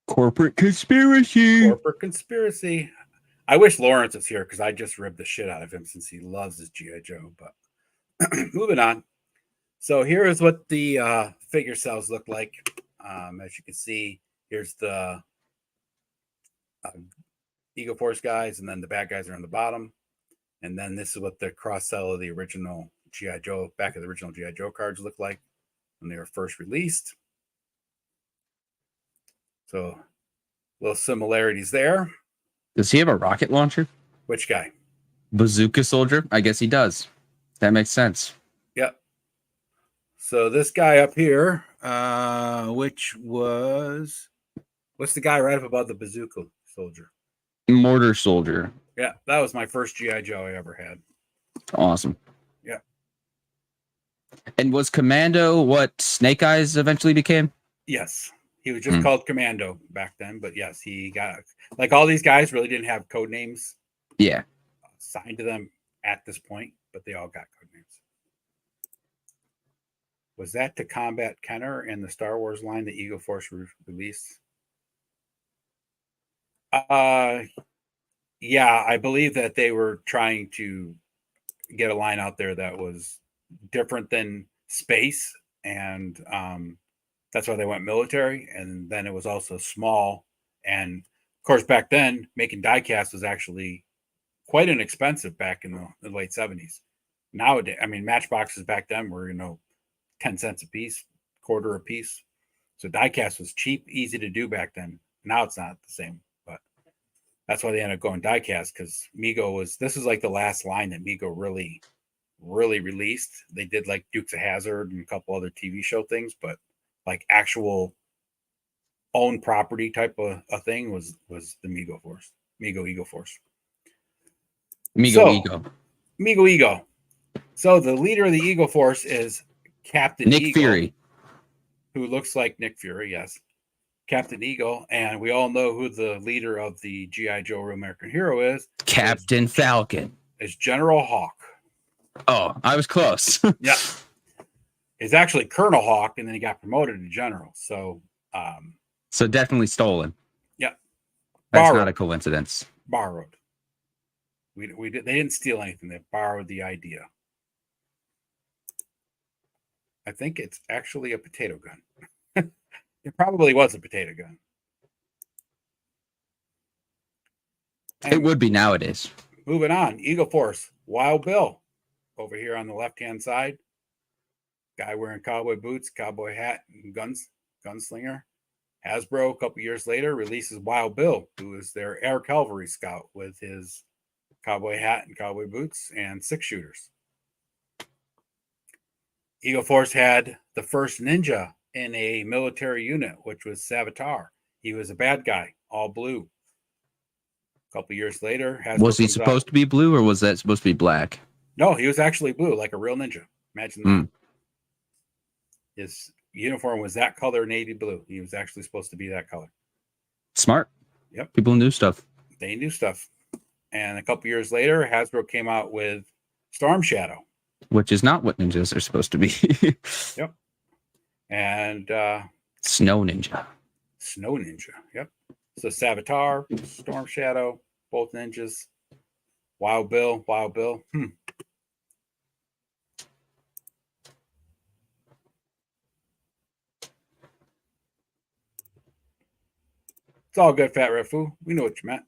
S1: Corporate conspiracy.
S2: Corporate conspiracy. I wish Lawrence was here because I just ribbed the shit out of him since he loves his G.I. Joe. But moving on. So here is what the figure cells look like. As you can see, here's the Eagle Force guys, and then the bad guys are on the bottom. And then this is what the cross cell of the original G.I. Joe, back of the original G.I. Joe cards look like when they were first released. So, little similarities there.
S1: Does he have a rocket launcher?
S2: Which guy?
S1: Bazooka soldier? I guess he does. That makes sense.
S2: Yep. So this guy up here, which was, what's the guy right up above the bazooka soldier?
S1: Mortar soldier.
S2: Yeah, that was my first G.I. Joe I ever had.
S1: Awesome.
S2: Yeah.
S1: And was Commando what Snake Eyes eventually became?
S2: Yes. He was just called Commando back then, but yes, he got, like, all these guys really didn't have code names.
S1: Yeah.
S2: Assigned to them at this point, but they all got code names. Was that to combat Kenner in the Star Wars line that Eagle Force released? Yeah, I believe that they were trying to get a line out there that was different than space, and that's why they went military. And then it was also small, and of course back then making diecast was actually quite inexpensive back in the late 70s. Nowadays, I mean, matchboxes back then were 10 cents a piece, quarter a piece. So diecast was cheap, easy to do back then. Now it's not the same, but that's why they ended up going diecast, because this is like the last line that MEGO really released. They did like Dukes of Hazzard and a couple other TV show things, but like actual own property type of a thing was the MEGO Eagle Force. MEGO Eagle. So the leader of the Eagle Force is Captain
S1: Nick
S2: Eagle,
S1: Fury,
S2: who looks like Nick Fury, yes. Captain Eagle, and we all know who the leader of the G.I. Joe Real American Hero is.
S1: Captain Falcon.
S2: Is General Hawk.
S1: Oh, I was close.
S2: Yeah. It's actually Colonel Hawk, and then he got promoted to General. So
S1: definitely stolen.
S2: Yeah.
S1: That's not a coincidence.
S2: Borrowed. They didn't steal anything. They borrowed the idea. I think it's actually a potato gun. It probably was a potato gun. And
S1: it would be nowadays.
S2: Moving on. Eagle Force. Wild Bill. Over here on the left-hand side. Guy wearing cowboy boots, cowboy hat, and gunslinger. Hasbro, a couple years later, releases Wild Bill, who is their air cavalry scout with his cowboy hat and cowboy boots and 6-shooters. Eagle Force had the first ninja in a military unit, which was Savitar. He was a bad guy, all blue. A couple years later, Hasbro
S1: was he supposed to be blue, or was that supposed to be black?
S2: No, he was actually blue, like a real ninja. Imagine that. His uniform was that color, navy blue. He was actually supposed to be that color.
S1: Smart.
S2: Yep.
S1: People knew stuff.
S2: They knew stuff. And a couple years later, Hasbro came out with Storm Shadow,
S1: which is not what ninjas are supposed to be.
S2: Yep. And
S1: Snow Ninja.
S2: Yep. So Savitar, Storm Shadow, both ninjas. Wild Bill. It's all good, Fat Red Foo. We know what you meant.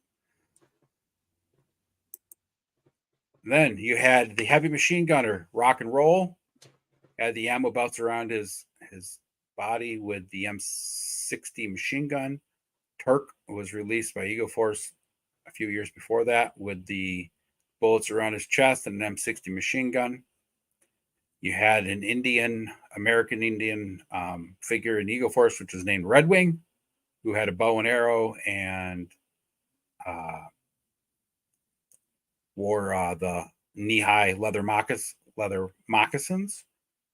S2: Then you had the heavy machine gunner, Rock and Roll, had the ammo belts around his body with the M60 machine gun. Turk was released by Eagle Force a few years before that with the bullets around his chest and an M60 machine gun. You had an American Indian figure in Eagle Force, which was named Red Wing, who had a bow and arrow and wore the knee-high leather moccasins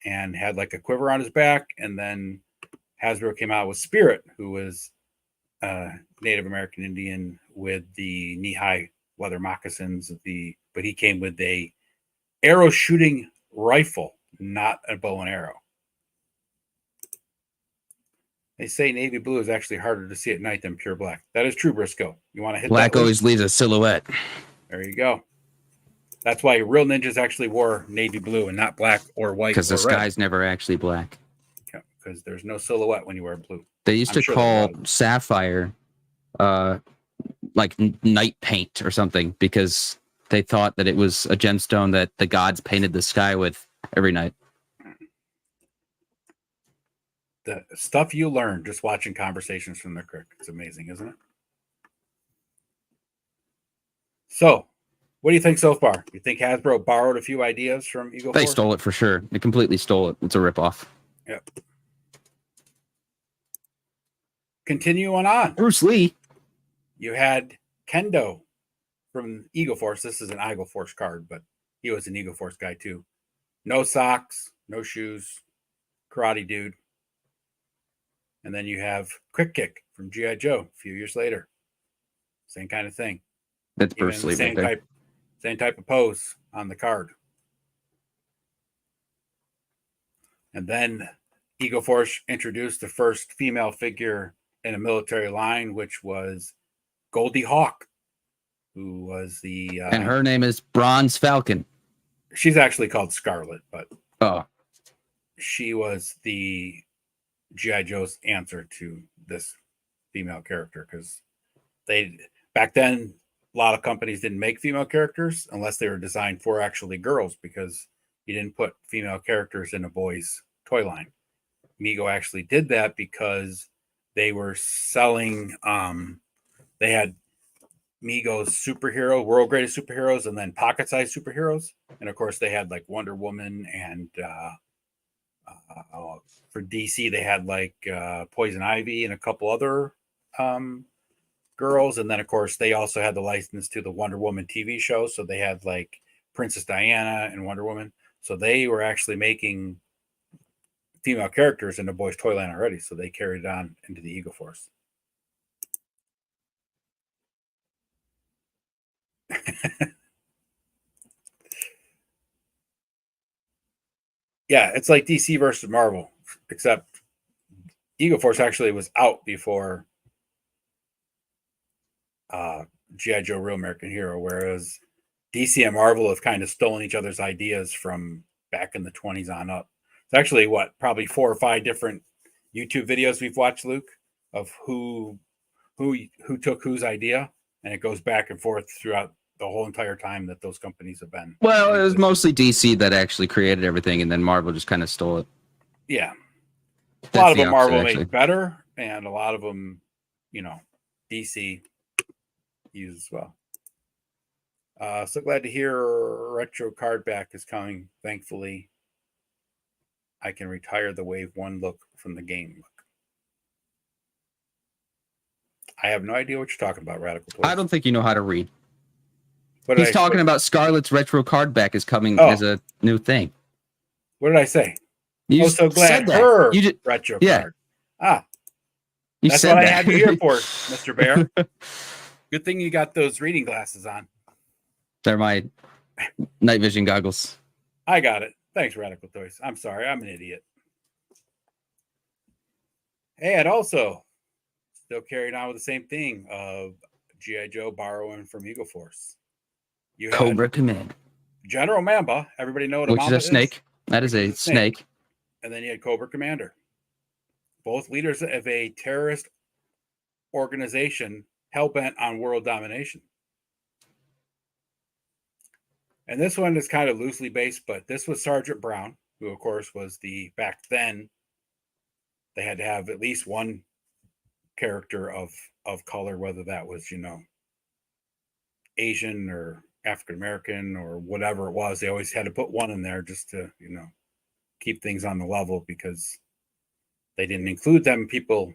S2: and had like a quiver on his back. And then Hasbro came out with Spirit, who was Native American Indian with the knee-high leather moccasins. But he came with a arrow shooting rifle, not a bow and arrow. They say navy blue is actually harder to see at night than pure black. That is true, Briscoe. You want to hit
S1: black
S2: that
S1: always leaves a silhouette.
S2: There you go. That's why real ninjas actually wore navy blue and not black or white.
S1: Because the sky's never actually black.
S2: Yeah, because there's no silhouette when you wear blue.
S1: They used to call sapphire like night paint or something, because they thought that it was a gemstone that the gods painted the sky with every night.
S2: The stuff you learn just watching Conversations from the Crick. It's amazing, isn't it? So, what do you think so far? You think Hasbro borrowed a few ideas from Eagle Force?
S1: They stole it for sure. They completely stole it. It's a ripoff.
S2: Yep. Continuing on.
S1: Bruce Lee.
S2: You had Kendo from Eagle Force. This is an Eagle Force card, but he was an Eagle Force guy too. No socks, no shoes, karate dude. And then you have Crick from G.I. Joe a few years later. Same kind of thing.
S1: That's Bruce Lee.
S2: Same type of pose on the card. And then Eagle Force introduced the first female figure in a military line, which was Goldie Hawk, who was the
S1: and her name is Bronze Falcon.
S2: she's actually called Scarlet, but
S1: Oh,
S2: she was the G.I. Joe's answer to this female character, because they back then a lot of companies didn't make female characters unless they were designed for actually girls, because you didn't put female characters in a boys toy line. MEGO actually did that because they were selling they had MEGO's superhero, world greatest superheroes, and then pocket-sized superheroes. And of course they had like Wonder Woman, and for DC they had like Poison Ivy and a couple other girls. And then of course they also had the license to the Wonder Woman TV show, so they had like Princess Diana and Wonder Woman. So they were actually making female characters in the boys toy line already, so they carried it on into the Eagle Force. Yeah, it's like DC versus Marvel, except Eagle Force actually was out before G.I. Joe Real American Hero, whereas DC and Marvel have kind of stolen each other's ideas from back in the 20s on up. It's actually probably 4 or 5 different YouTube videos we've watched, Luke, of who took whose idea, and it goes back and forth throughout the whole entire time that those companies have been.
S1: well, it was mostly DC that actually created everything, and then Marvel just kind of stole it.
S2: Yeah.
S1: That's
S2: A lot of
S1: the
S2: them Marvel
S1: opposite,
S2: made better, and a lot of them, DC used as well. So glad to hear Retro Card Back is coming. Thankfully, I can retire the Wave 1 look from the game look. I have no idea what you're talking about, Radical Toys.
S1: I don't think you know how to read.
S2: What did
S1: He's talking about Scarlet's Retro Card Back is coming as a new thing.
S2: What did I say?
S1: You
S2: so glad
S1: said
S2: her
S1: you did,
S2: retro
S1: yeah.
S2: card. Ah,
S1: you
S2: that's
S1: said
S2: what
S1: that.
S2: I had you here for, Mr. Bear. Good thing you got those reading glasses on.
S1: They're my night vision goggles.
S2: I got it. Thanks, Radical Toys. I'm sorry. I'm an idiot. And also, still carrying on with the same thing of G.I. Joe borrowing from Eagle Force. You had
S1: Cobra Command.
S2: General Mamba. Everybody know what
S1: Which
S2: Mamba
S1: is a snake. That is a snake.
S2: And then you had Cobra Commander. Both leaders of a terrorist organization hell-bent on world domination. And this one is kind of loosely based, but this was Sergeant Brown, who of course was back then, they had to have at least one character of color, whether that was, Asian or African American or whatever it was. They always had to put one in there just to, keep things on the level, because they didn't include them people,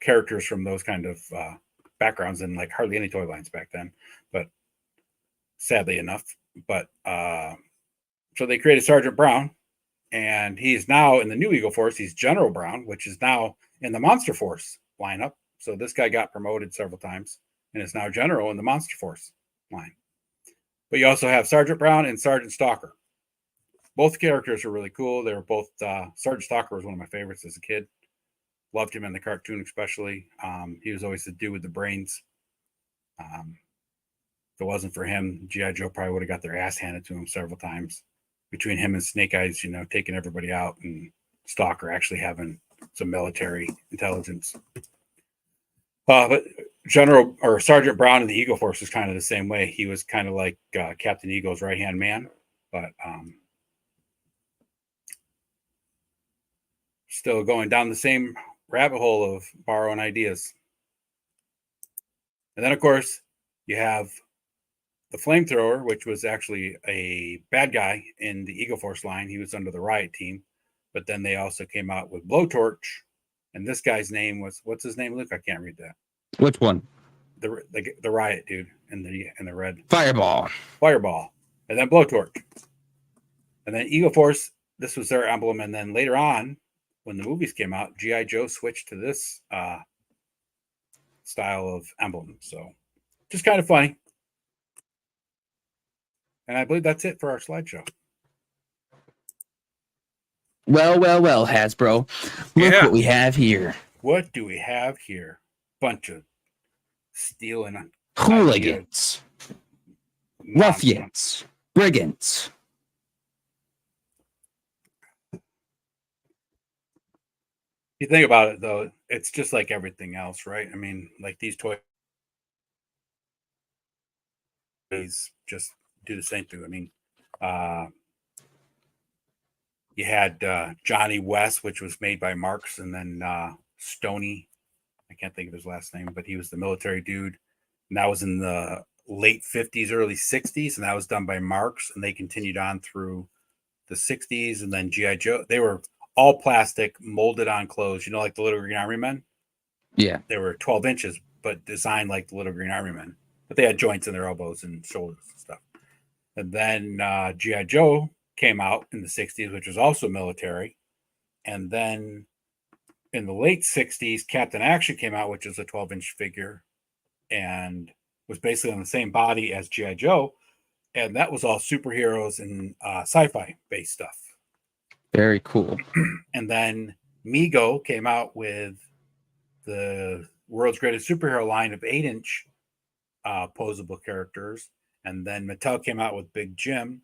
S2: characters from those kind of backgrounds in like hardly any toy lines back then, but sadly enough. But so they created Sergeant Brown, and he's now in the new Eagle Force. He's General Brown, which is now in the Monster Force lineup. So this guy got promoted several times and is now General in the Monster Force line. But you also have Sergeant Brown and Sergeant Stalker. Both characters are really cool. They were both Sergeant Stalker was one of my favorites as a kid. Loved him in the cartoon, especially. He was always the dude with the brains. If it wasn't for him, G.I. Joe probably would have got their ass handed to him several times. Between him and Snake Eyes, taking everybody out, and Stalker actually having some military intelligence. But General or Sergeant Brown in the Eagle Force was kind of the same way. He was kind of like Captain Eagle's right-hand man, but still going down the same rabbit hole of borrowing ideas. And then, of course, you have the Flamethrower, which was actually a bad guy in the Eagle Force line. He was under the Riot team. But then they also came out with Blowtorch. And this guy's name was, what's his name, Luke? I can't read that.
S1: Which one?
S2: The Riot dude in the red.
S1: Fireball.
S2: And then Blowtorch. And then Eagle Force, this was their emblem. And then later on, when the movies came out, G.I. Joe switched to this style of emblem. So just kind of funny. And I believe that's it for our slideshow.
S1: Well, Hasbro. Look
S2: Yeah.
S1: what we have here.
S2: What do we have here? Bunch of stealing idea
S1: Hooligans,
S2: nonsense.
S1: ruffians, brigands.
S2: You think about it, though, it's just like everything else, right? I mean, like these toys just do the same thing. I mean, you had Johnny West, which was made by Marks, and then Stoney. I can't think of his last name, but he was the military dude. And that was in the late 50s, early 60s. And that was done by Marks. And they continued on through the 60s. And then G.I. Joe. They were all plastic, molded on clothes, like the Little Green Army Men.
S1: Yeah.
S2: They were 12 inches, but designed like the Little Green Army Men. But they had joints in their elbows and shoulders and stuff. And then G.I. Joe came out in the 60s, which was also military. And then in the late 60s, Captain Action came out, which is a 12-inch figure and was basically on the same body as G.I. Joe. And that was all superheroes and sci-fi based stuff.
S1: Very cool.
S2: And then MEGO came out with the world's greatest superhero line of 8-inch posable characters. And then Mattel came out with Big Jim.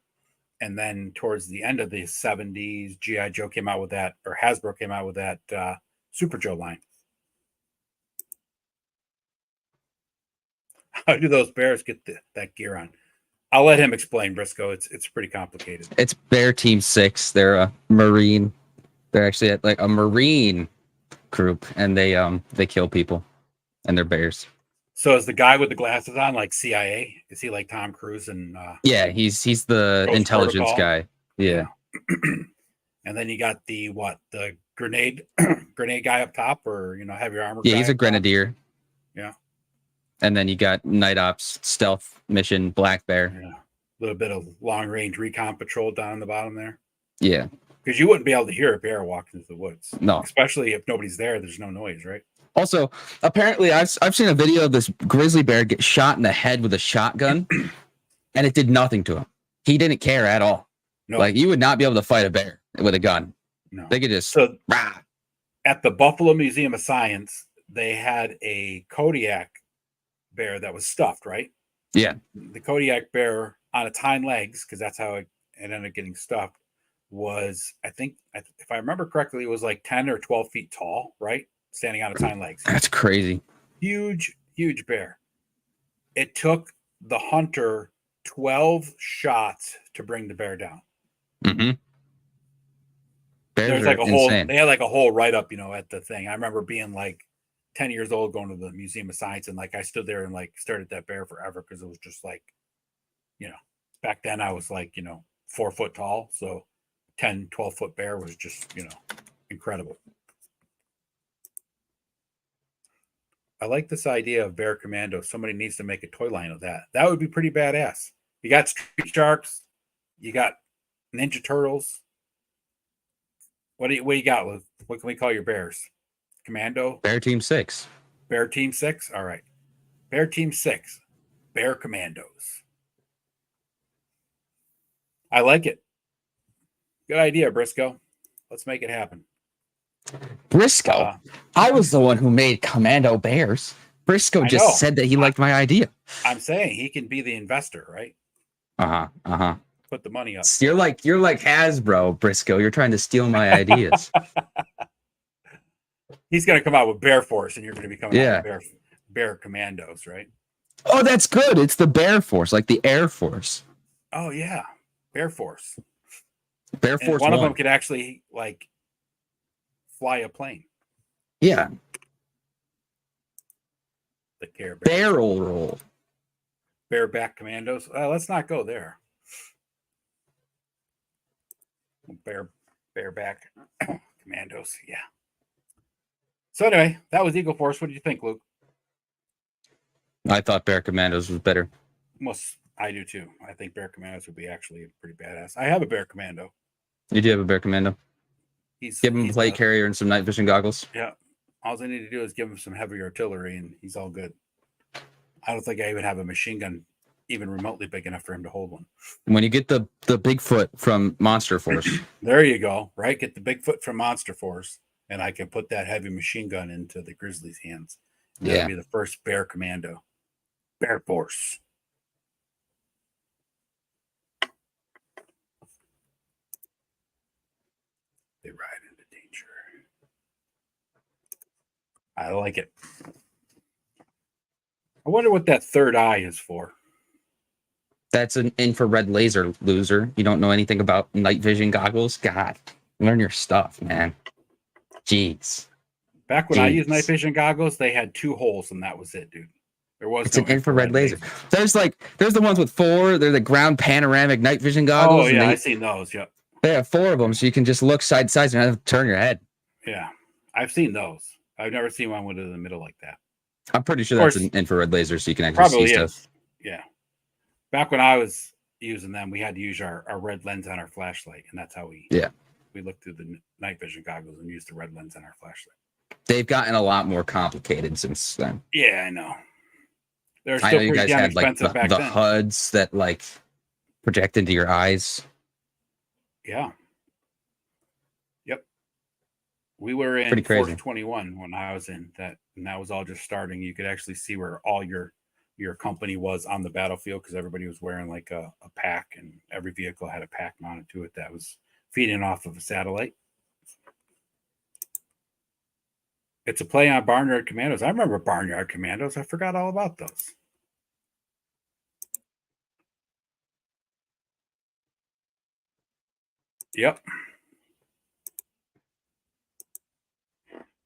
S2: And then towards the end of the 70s, G.I. Joe came out with that, or Hasbro came out with that Super Joe line. How do those bears get that gear on? I'll let him explain, Briscoe. It's pretty complicated.
S1: It's Bear Team 6. They're a Marine. They're actually like a Marine group, and they kill people, and they're bears.
S2: So is the guy with the glasses on like CIA? Is he like Tom Cruise and
S1: yeah, he's the
S2: Ghost
S1: intelligence
S2: Protocol?
S1: guy. Yeah.
S2: And then you got the grenade guy up top, or have your armor.
S1: Yeah, he's a grenadier.
S2: Yeah.
S1: And then you got Night Ops, Stealth Mission, Black Bear.
S2: Yeah. A little bit of long range recon patrol down in the bottom there.
S1: Yeah.
S2: Because you wouldn't be able to hear a bear walking through the woods.
S1: No.
S2: Especially if nobody's there, there's no noise, right?
S1: Also, apparently, I've seen a video of this grizzly bear get shot in the head with a shotgun, and it did nothing to him. He didn't care at all.
S2: No.
S1: Like, you would not be able to fight a bear with a gun.
S2: No.
S1: They could just...
S2: So,
S1: rah.
S2: At the Buffalo Museum of Science, they had a Kodiak bear that was stuffed, right?
S1: Yeah.
S2: The Kodiak bear on its hind legs, because that's how it ended up getting stuffed, was, I think, if I remember correctly, it was like 10 or 12 feet tall, right? Standing on its hind legs.
S1: That's crazy.
S2: Huge bear. It took the hunter 12 shots to bring the bear down.
S1: Mm-hmm.
S2: There's like a whole, they had like a whole write-up, at the thing. I remember being like 10 years old going to the Museum of Science, and like I stood there and like stared at that bear forever, because it was just like, back then I was like, 4 foot tall. So 10, 12 foot bear was just, incredible. I like this idea of Bear Commando. Somebody needs to make a toy line of that. That would be pretty badass. You got Street Sharks, you got Ninja Turtles. What do you got, Luke? What can we call your bears? Commando?
S1: Bear Team 6.
S2: Bear Team 6? All right. Bear Team 6. Bear Commandos. I like it. Good idea, Briscoe. Let's make it happen.
S1: Briscoe? I was the one who made Commando Bears. Briscoe just said that he liked my idea.
S2: I'm saying he can be the investor, right?
S1: Uh-huh.
S2: Put the money up.
S1: You're like Hasbro, Briscoe. You're trying to steal my ideas.
S2: He's going to come out with Bear Force, and you're going to be coming out with Bear Commandos, right?
S1: Oh, that's good. It's the Bear Force, like the Air Force.
S2: Oh, yeah. Bear Force.
S1: Bear Force.
S2: One of them could actually, like, fly a plane.
S1: Yeah.
S2: The Care Bear.
S1: Barrel roll.
S2: Bareback Commandos. Let's not go there. Bareback Commandos. Yeah. So anyway, that was Eagle Force. What did you think, Luke?
S1: I thought Bear Commandos was better.
S2: I do too. I think Bear Commandos would be actually pretty badass. I have a Bear Commando.
S1: You do have a Bear Commando? Give him a plate carrier and some night vision goggles.
S2: Yeah. All I need to do is give him some heavy artillery, and he's all good. I don't think I even have a machine gun even remotely big enough for him to hold one.
S1: When you get the Bigfoot from Monster Force.
S2: There you go. Right, get the Bigfoot from Monster Force, and I can put that heavy machine gun into the Grizzlies' hands. And that'll be the first Bear Commando, Bear Force. They ride into danger. I like it. I wonder what that third eye is for.
S1: That's an infrared laser, loser. You don't know anything about night vision goggles? God, learn your stuff, man. Jeez.
S2: Back when I used night vision goggles, they had 2 holes, and that was it, dude. There was
S1: it's
S2: no
S1: an infrared laser. There's the ones with 4. They're the ground panoramic night vision goggles.
S2: Oh yeah, I've seen those. Yep.
S1: They have 4 of them, so you can just look side to side and have to turn your head.
S2: Yeah, I've seen those. I've never seen one with it in the middle like that.
S1: I'm pretty sure that's an infrared laser, so you can actually see stuff.
S2: Yeah. Back when I was using them, we had to use our red lens on our flashlight, and that's how we looked through the night vision goggles and used the red lens on our flashlight.
S1: They've gotten a lot more complicated since then.
S2: Yeah, I know. They're
S1: I
S2: still
S1: know you
S2: pretty
S1: guys
S2: damn
S1: had like
S2: expensive back
S1: the
S2: then.
S1: HUDs that like project into your eyes.
S2: Yeah. Yep. We were in Force 21 when I was in that, and that was all just starting. You could actually see where all your company was on the battlefield because everybody was wearing like a pack, and every vehicle had a pack mounted to it that was feeding off of a satellite. It's a play on Barnyard Commandos. I remember Barnyard Commandos. I forgot all about those. Yep.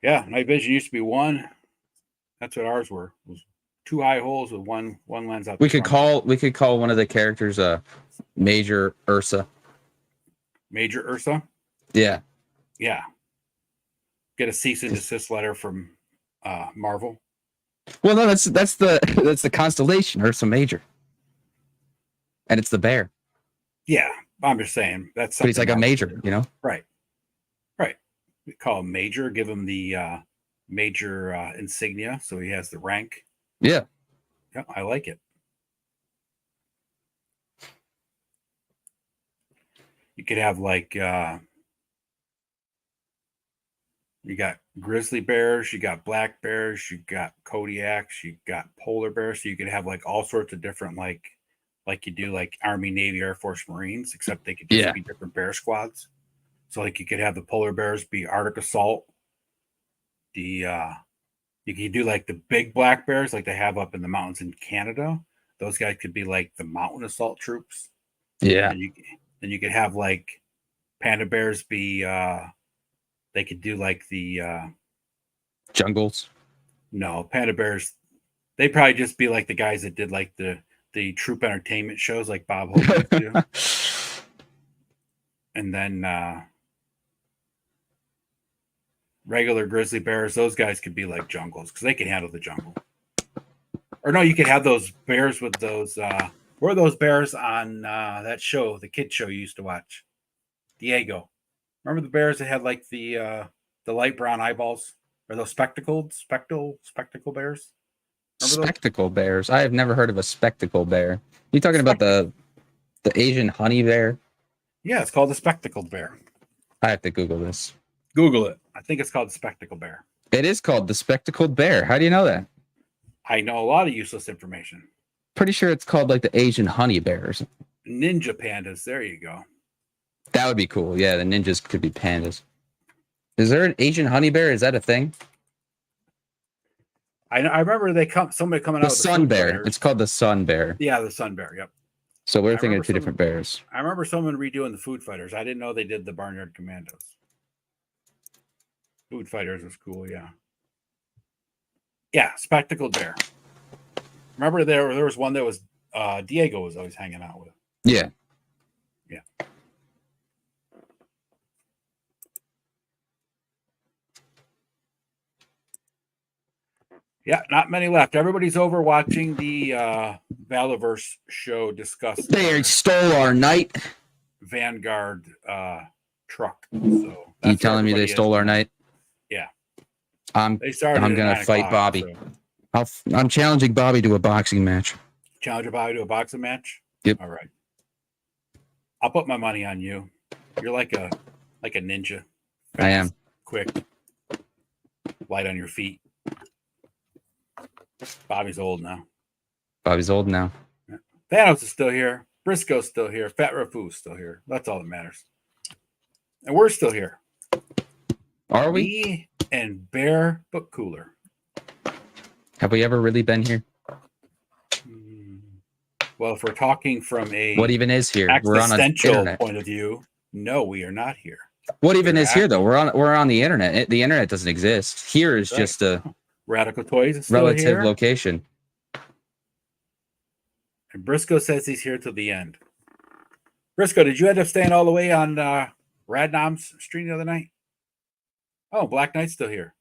S2: Yeah, night vision used to be 1. That's what ours were. It was 2 high holes with one lens out.
S1: We could call one of the characters Major Ursa.
S2: Major Ursa?
S1: Yeah.
S2: Yeah. Get a cease and desist letter from Marvel.
S1: Well, no, that's the constellation Ursa Major, and it's the bear.
S2: Yeah, I'm just saying that's.
S1: But he's like a major, you know.
S2: Right. We call him Major. Give him the major insignia, so he has the rank.
S1: Yeah.
S2: Yeah, I like it. You could have like. You got grizzly bears, you got black bears, you got Kodiaks, you got polar bears. So you could have like all sorts of different like you do like Army, Navy, Air Force, Marines, except they could just be different bear squads. So like you could have the polar bears be Arctic Assault. You could do like the big black bears like they have up in the mountains in Canada. Those guys could be like the mountain assault troops.
S1: Yeah.
S2: And you could have like panda bears be they could do like the
S1: jungles.
S2: No, panda bears. They'd probably just be like the guys that did like the troop entertainment shows, like Bob Hope do. And then regular grizzly bears. Those guys could be like jungles because they can handle the jungle. Or no, you could have those bears with those. Where are those bears on that show, the kid show you used to watch? Diego. Remember the bears that had like the light brown eyeballs? Or those spectacle bears?
S1: Spectacle bears? I have never heard of a spectacle bear. You talking about the Asian honey bear?
S2: Yeah, it's called the spectacled bear.
S1: I have to Google this.
S2: Google it. I think it's called the spectacle bear.
S1: It is called the spectacled bear. How do you know that?
S2: I know a lot of useless information.
S1: Pretty sure it's called like the Asian honey bears.
S2: Ninja pandas. There you go.
S1: That would be cool. Yeah, the ninjas could be pandas. Is there an Asian honey bear? Is that a thing?
S2: I remember somebody coming out with
S1: the sun bear. It's called the sun bear.
S2: Yeah, the sun bear. Yep.
S1: So we're thinking of 2 different bears.
S2: I remember someone redoing the Food Fighters. I didn't know they did the Barnyard Commandos. Food Fighters was cool. Yeah. Yeah, spectacled bear. Remember there was one that was Diego was always hanging out with.
S1: Yeah.
S2: Yeah. Yeah, not many left. Everybody's over watching the Valorverse show discuss.
S1: They stole our night.
S2: Vanguard truck. So
S1: you telling me they stole our night?
S2: Yeah.
S1: I'm gonna fight Bobby.
S2: So.
S1: I'm challenging Bobby to a boxing match.
S2: Challenge Bobby to a boxing match?
S1: Yep.
S2: All right. I'll put my money on you. You're like a ninja. Fast,
S1: I am.
S2: quick, light on your feet. Bobby's old now.
S1: Bobby's old now.
S2: Thanos is still here. Briscoe's still here. Fat Rafu's still here. That's all that matters. And we're still here.
S1: Are we?
S2: Me and Bear, but cooler.
S1: Have we ever really been here?
S2: Well, if we're talking from a
S1: What even is here? We're on an
S2: existential
S1: internet.
S2: point of view, no, we are not here.
S1: What even is here though? We're on the internet. The internet doesn't exist. Here is just a
S2: Radical Toys is still
S1: relative
S2: here.
S1: location.
S2: And Briscoe says he's here till the end. Briscoe, did you end up staying all the way on Radnom's stream the other night? Oh, Black Knight's still here.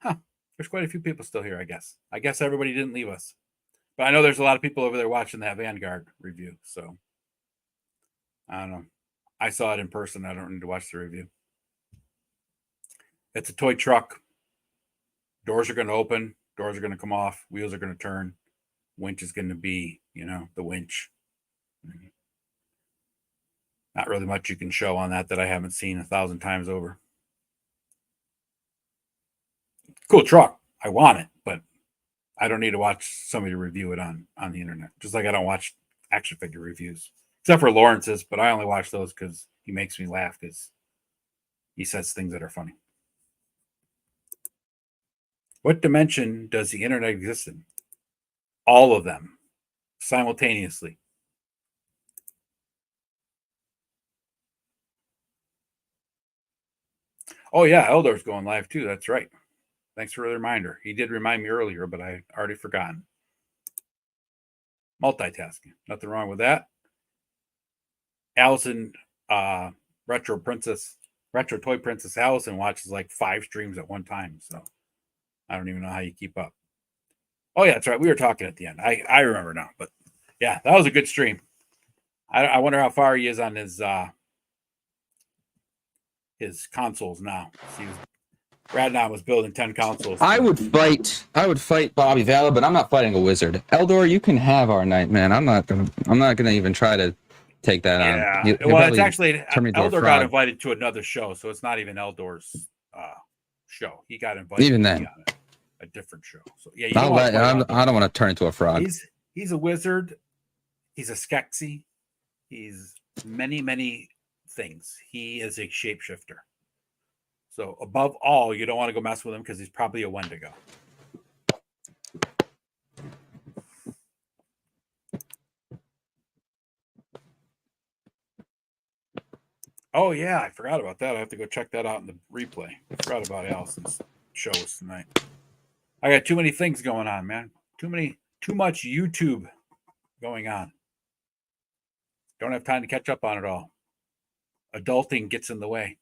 S2: Huh. There's quite a few people still here, I guess. I guess everybody didn't leave us. But I know there's a lot of people over there watching that Vanguard review. So, I don't know. I saw it in person. I don't need to watch the review. It's a toy truck. Doors are going to open. Doors are going to come off. Wheels are going to turn. Winch is going to be, the winch. Not really much you can show on that I haven't seen 1,000 times over. Cool truck. I want it, but I don't need to watch somebody review it on the internet. Just like I don't watch action figure reviews. Except for Lawrence's, but I only watch those because he makes me laugh because he says things that are funny. What dimension does the internet exist in? All of them simultaneously. Oh, yeah, Eldor's going live too. That's right. Thanks for the reminder. He did remind me earlier, but I already forgotten. Multitasking. Nothing wrong with that. Allison, Retro Toy Princess Allison watches like 5 streams at one time. So I don't even know how you keep up. Oh, yeah, that's right. We were talking at the end. I remember now. But yeah, that was a good stream. I wonder how far he is on his consoles now. Radnom was building 10 consoles.
S1: I would fight Bobby Valla, but I'm not fighting a wizard. Eldor, you can have our night, man. I'm not gonna even try to take that on.
S2: Well, it's actually Eldor got invited to another show, so it's not even Eldor's show. He got invited
S1: even then.
S2: A different show. So yeah,
S1: I don't want to turn into a frog.
S2: He's a wizard. He's a Skeksis. He's many things. He is a shapeshifter. So above all, you don't want to go mess with him because he's probably a Wendigo. Oh yeah, I forgot about that. I have to go check that out in the replay. I forgot about Allison's shows tonight. I got too many things going on, man. Too much YouTube going on. Don't have time to catch up on it all. Adulting gets in the way.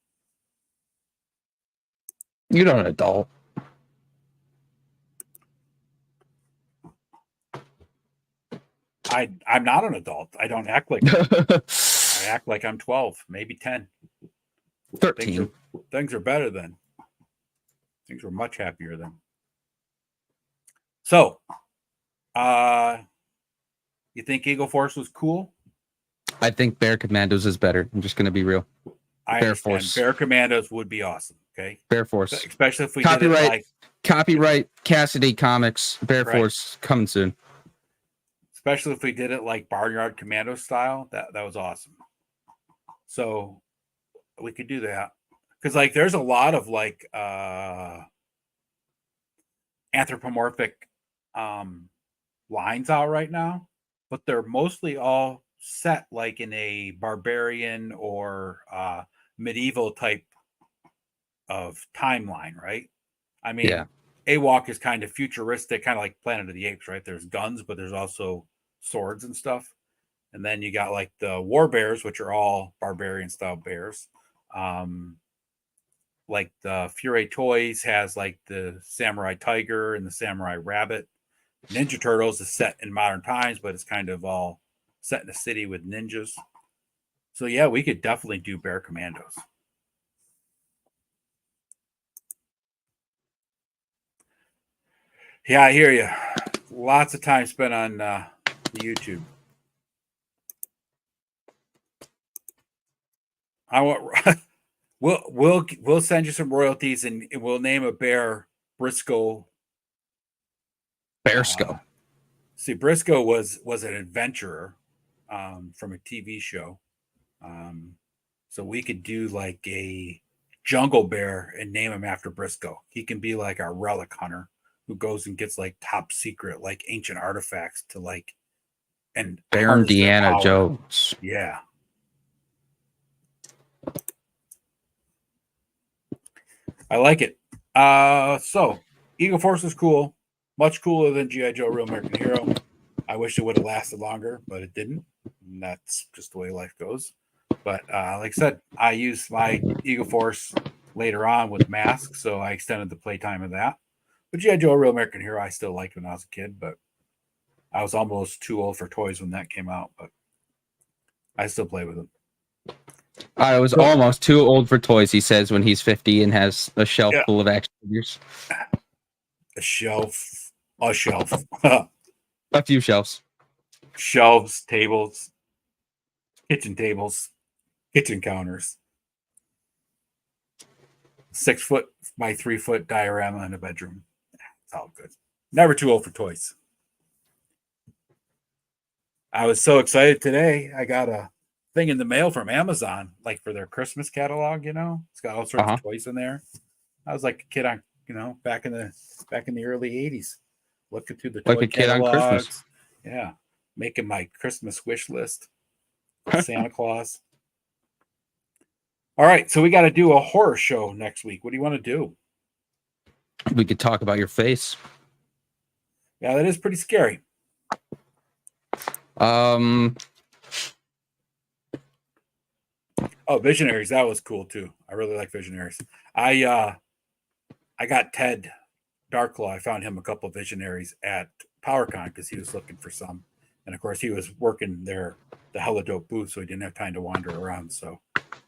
S1: You're not an adult.
S2: I'm not an adult. I don't act like I act like I'm 12, maybe 10.
S1: 13.
S2: Things are better then. Things were much happier then. So, you think Eagle Force was cool?
S1: I think Bear Commandos is better. I'm just going to be real.
S2: Bear Force. Bear Commandos would be awesome. Okay.
S1: Bear Force.
S2: Especially if we did it like
S1: copyright Cassidy Comics. Bear Force coming soon.
S2: Especially if we did it like Barnyard Commando style. That was awesome. So we could do that. Because like there's a lot of like anthropomorphic lines out right now, but they're mostly all set like in a barbarian or medieval type of timeline, right? I mean,
S1: yeah.
S2: AWOC is kind of futuristic, kind of like Planet of the Apes, right? There's guns, but there's also swords and stuff. And then you got like the war bears, which are all barbarian style bears. Like the Fury Toys has like the samurai tiger and the samurai rabbit. Ninja Turtles is set in modern times, but it's kind of all set in a city with ninjas. So yeah, we could definitely do Bear Commandos. Yeah, I hear you. Lots of time spent on the YouTube. I want. We'll send you some royalties, and we'll name a bear Briscoe.
S1: Bearsco.
S2: See, Briscoe was an adventurer from a TV show. So we could do like a jungle bear and name him after Briscoe. He can be like our relic hunter who goes and gets like top secret, like ancient artifacts to like and
S1: Baron
S2: harness their
S1: Deanna
S2: power.
S1: Jones.
S2: Yeah. I like it. So Eagle Force is cool. Much cooler than G.I. Joe Real American Hero. I wish it would have lasted longer, but it didn't. And that's just the way life goes. But like I said, I used my Eagle Force later on with masks, so I extended the playtime of that. But G.I. Joe Real American Hero I still liked when I was a kid, but I was almost too old for toys when that came out, but I still play with them.
S3: I was almost too old for toys, he says, when he's 50 and has a shelf full of action figures.
S2: A shelf. A
S3: few shelves.
S2: Shelves, tables, kitchen counters. 6 foot by 3 foot diorama in a bedroom. It's all good. Never too old for toys. I was so excited today. I got a thing in the mail from Amazon, like for their Christmas catalog. It's got all sorts of toys in there. I was like a kid on, back in the early '80s, looking through the toy
S3: like a
S2: catalogs.
S3: kid on Christmas.
S2: Yeah, making my Christmas wish list. Santa Claus. All right, so we got to do a horror show next week. What do you want to do?
S3: We could talk about your face.
S2: Yeah, that is pretty scary. Oh, Visionaries, that was cool too. I really like Visionaries. I got Ted Darklaw. I found him a couple of Visionaries at PowerCon because he was looking for some, and of course he was working the hella dope booth, so he didn't have time to wander around. So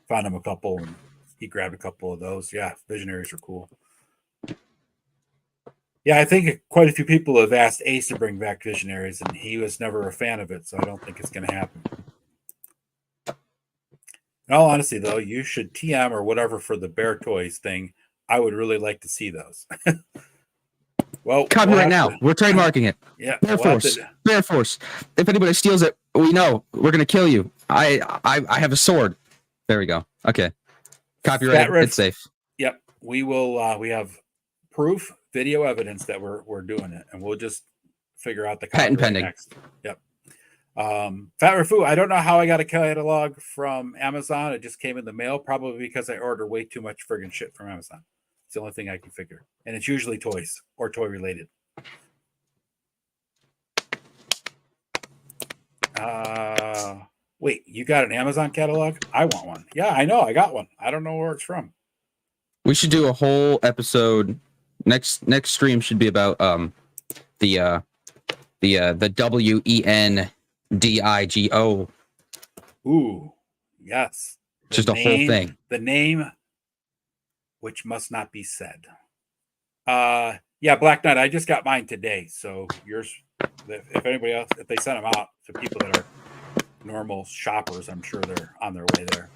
S2: found him a couple, and he grabbed a couple of those. Yeah, Visionaries are cool. Yeah, I think quite a few people have asked Ace to bring back Visionaries, and he was never a fan of it, so I don't think it's going to happen. In all honesty, though, you should TM or whatever for the Bear Toys thing. I would really like to see those. Well,
S3: copyright now. We're trademarking it.
S2: Yeah,
S3: Bear Force. Bear Force. If anybody steals it, we know we're going to kill you. I have a sword. There we go. Okay. Copyright. It's safe.
S2: Yep. We will. We have proof, video evidence that we're doing it, and we'll just figure out the
S3: patent pending
S2: next. Yep. Fat Rafu, I don't know how I got a catalog from Amazon. It just came in the mail, probably because I order way too much friggin' shit from Amazon. It's the only thing I can figure. And it's usually toys or toy related. Wait, you got an Amazon catalog? I want one. Yeah, I know. I got one. I don't know where it's from.
S3: We should do a whole episode. Next stream should be about the WENDIGO.
S2: Ooh, yes.
S3: Just a whole thing.
S2: The name which must not be said. Yeah, Black Knight, I just got mine today. So yours, if anybody else, if they send them out to people that are normal shoppers, I'm sure they're on their way there.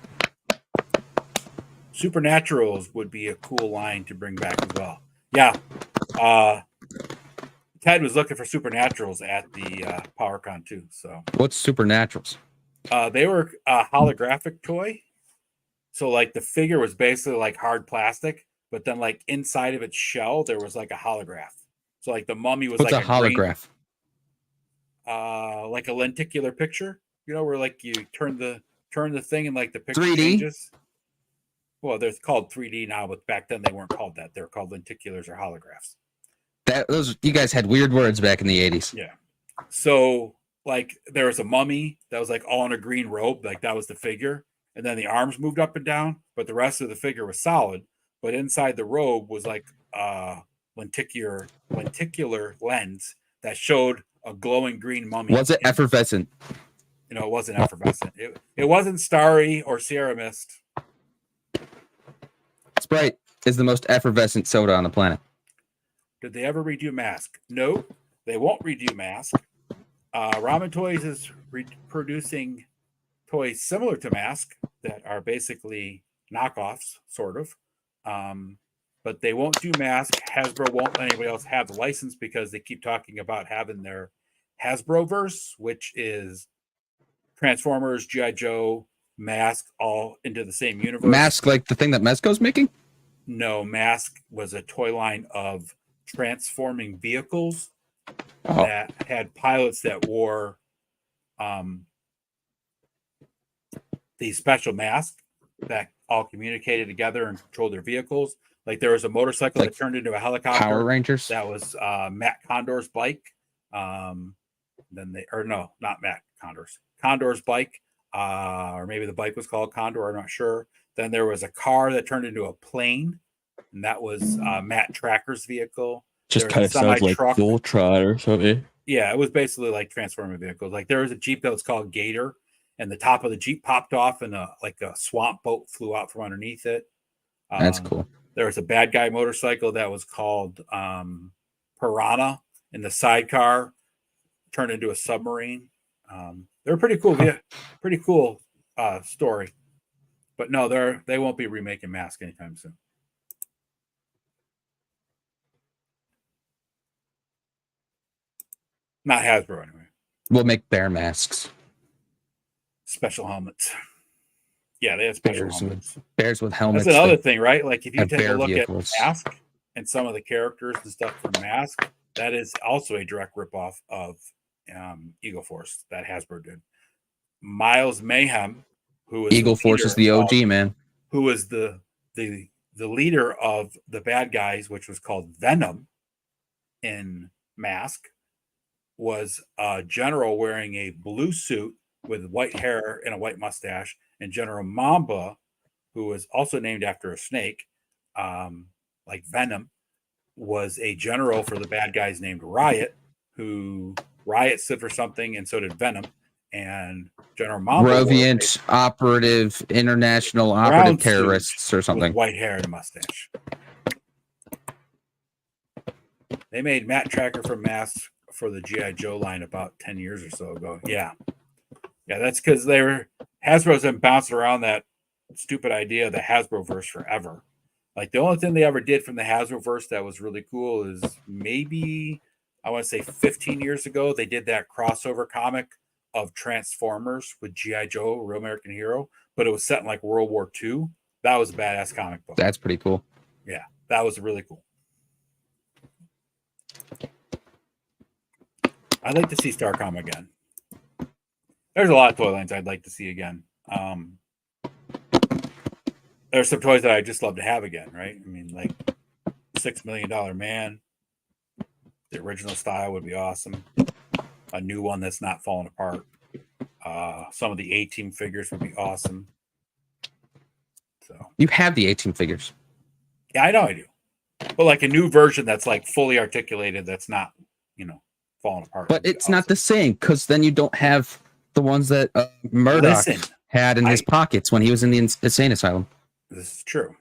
S2: Supernaturals would be a cool line to bring back as well. Yeah. Ted was looking for Supernaturals at the PowerCon too. So
S3: what's Supernaturals?
S2: They were a holographic toy. So like the figure was basically like hard plastic, but then like inside of its shell there was like a holograph. So like the mummy was
S3: what's
S2: like
S3: a holograph?
S2: Like a lenticular picture, where like you turn the thing and like the picture
S3: 3D?
S2: changes. Well, they're called 3D now, but back then they weren't called that. They were called lenticulars or holographs.
S3: You guys had weird words back in the 80s.
S2: Yeah. So like there was a mummy that was like all in a green robe, like that was the figure, and then the arms moved up and down, but the rest of the figure was solid. But inside the robe was like lenticular lens that showed a glowing green mummy.
S3: Was it effervescent?
S2: It wasn't effervescent. It wasn't starry or Sierra Mist.
S3: Sprite is the most effervescent soda on the planet.
S2: Did they ever redo Mask? No, they won't redo Mask. Ramen Toys is producing toys similar to Mask that are basically knockoffs, sort of. But they won't do Mask. Hasbro won't let anybody else have the license because they keep talking about having their Hasbroverse, which is Transformers, G.I. Joe, Mask, all into the same universe.
S3: Mask, like the thing that Mezco's making?
S2: No, Mask was a toy line of transforming vehicles
S3: Oh,
S2: that had pilots that wore these special masks that all communicated together and controlled their vehicles. Like there was a motorcycle
S3: Like
S2: that turned into a helicopter.
S3: Power Rangers?
S2: That was Matt Condor's bike. Not Matt Condor's bike. Or maybe the bike was called Condor. I'm not sure. Then there was a car that turned into a plane, and that was Matt Tracker's vehicle.
S4: Just kind of sounds like Voltron or something.
S2: Yeah, it was basically like transforming vehicles. Like there was a Jeep that was called Gator, and the top of the Jeep popped off, and a swamp boat flew out from underneath it.
S3: That's cool.
S2: There was a bad guy motorcycle that was called Piranha, and the sidecar turned into a submarine. They're pretty cool. Yeah, pretty cool story. But no, they won't be remaking Mask anytime soon. Not Hasbro anyway.
S3: We'll make bear masks.
S2: Special helmets. Yeah, they have special helmets.
S3: Bears with helmets.
S2: That's another thing, right? Like if you
S3: have
S2: take a
S3: bear
S2: look
S3: vehicles.
S2: at Mask and some of the characters and stuff from Mask, that is also a direct ripoff of Eagle Force that Hasbro did. Miles Mayhem, who is
S3: Eagle Force is the OG, man.
S2: Who was the leader of the bad guys, which was called Venom in Mask, was a general wearing a blue suit with white hair and a white mustache. And General Mamba, who was also named after a snake, like Venom, was a general for the bad guys named Riot, who Riot stood for something, and so did Venom. And General Mamba,
S3: Revenant operative, international operative terrorists or something.
S2: With white hair and a mustache. They made Matt Tracker from Mask for the G.I. Joe line about 10 years or so ago. Yeah, that's because Hasbro's been bouncing around that stupid idea of the Hasbroverse forever. Like the only thing they ever did from the Hasbroverse that was really cool is maybe, I want to say 15 years ago, they did that crossover comic of Transformers with G.I. Joe, Real American Hero, but it was set in like World War II. That was a badass comic book.
S3: That's pretty cool.
S2: Yeah, that was really cool. I'd like to see Starcom again. There's a lot of toy lines I'd like to see again. There's some toys that I just love to have again, right? I mean, like $6 Million Man. The original style would be awesome. A new one that's not falling apart. Some of the A-Team figures would be awesome. So
S3: you have the A-Team figures.
S2: Yeah, I know I do. But like a new version that's like fully articulated, that's not, falling apart.
S3: But it's not the same because then you don't have the ones that Murdoch had in his pockets when he was in the insane asylum.
S2: This is true.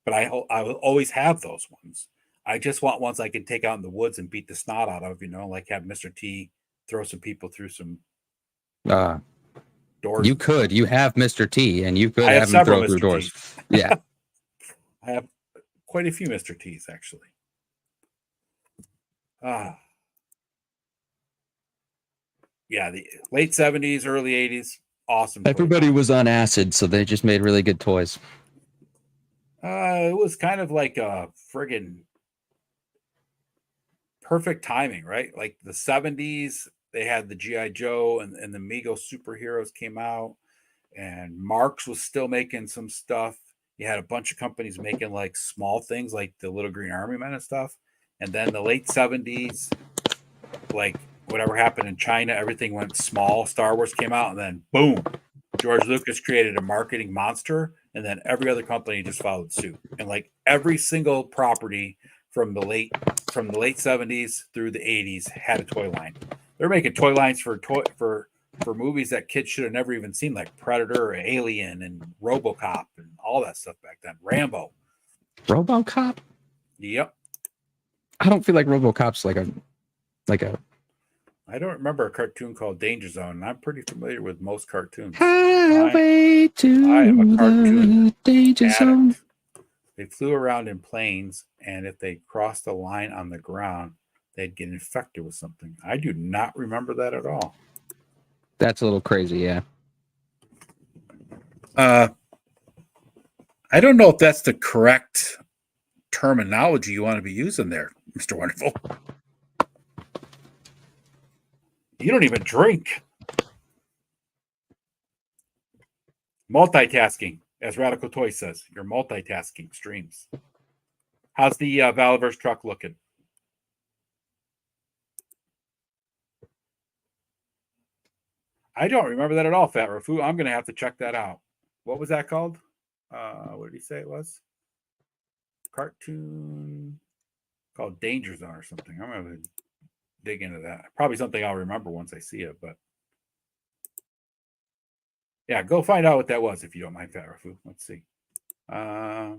S2: But I will always have those ones. I just want ones I can take out in the woods and beat the snot out of, like have Mr. T throw some people through some doors.
S3: You could. You have Mr. T, and you could have him throw through doors. Yeah.
S2: I have quite a few Mr. T's, actually. Yeah, the late 70s, early 80s, awesome.
S3: Everybody was on acid, so they just made really good toys.
S2: It was kind of like a friggin' perfect timing, right? Like the 70s, they had the G.I. Joe and the MEGO superheroes came out, and Marx was still making some stuff. You had a bunch of companies making like small things like the Little Green Army Men and stuff. And then the late 70s, like whatever happened in China, everything went small. Star Wars came out, and then boom, George Lucas created a marketing monster, and then every other company just followed suit. And like every single property from the late 70s through the 80s had a toy line. They're making toy lines for movies that kids should have never even seen, like Predator, or Alien, and RoboCop, and all that stuff back then. Rambo.
S3: RoboCop?
S2: Yep.
S3: I don't feel like RoboCop's like a
S2: I don't remember a cartoon called Danger Zone. I'm pretty familiar with most cartoons.
S3: Highway to
S2: I am a cartoon
S3: the danger zone.
S2: addict. They flew around in planes, and if they crossed a line on the ground, they'd get infected with something. I do not remember that at all.
S3: That's a little crazy, yeah.
S2: I don't know if that's the correct terminology you want to be using there, Mr. Wonderful. You don't even drink. Multitasking, as Radical Toy says. You're multitasking streams. How's the Valaverse truck looking? I don't remember that at all, Fat Rafu. I'm going to have to check that out. What was that called? What did he say it was? Cartoon called Danger Zone or something. I'm going to dig into that. Probably something I'll remember once I see it, but yeah, go find out what that was if you don't mind, Fat Rafu. Let's see. Yeah,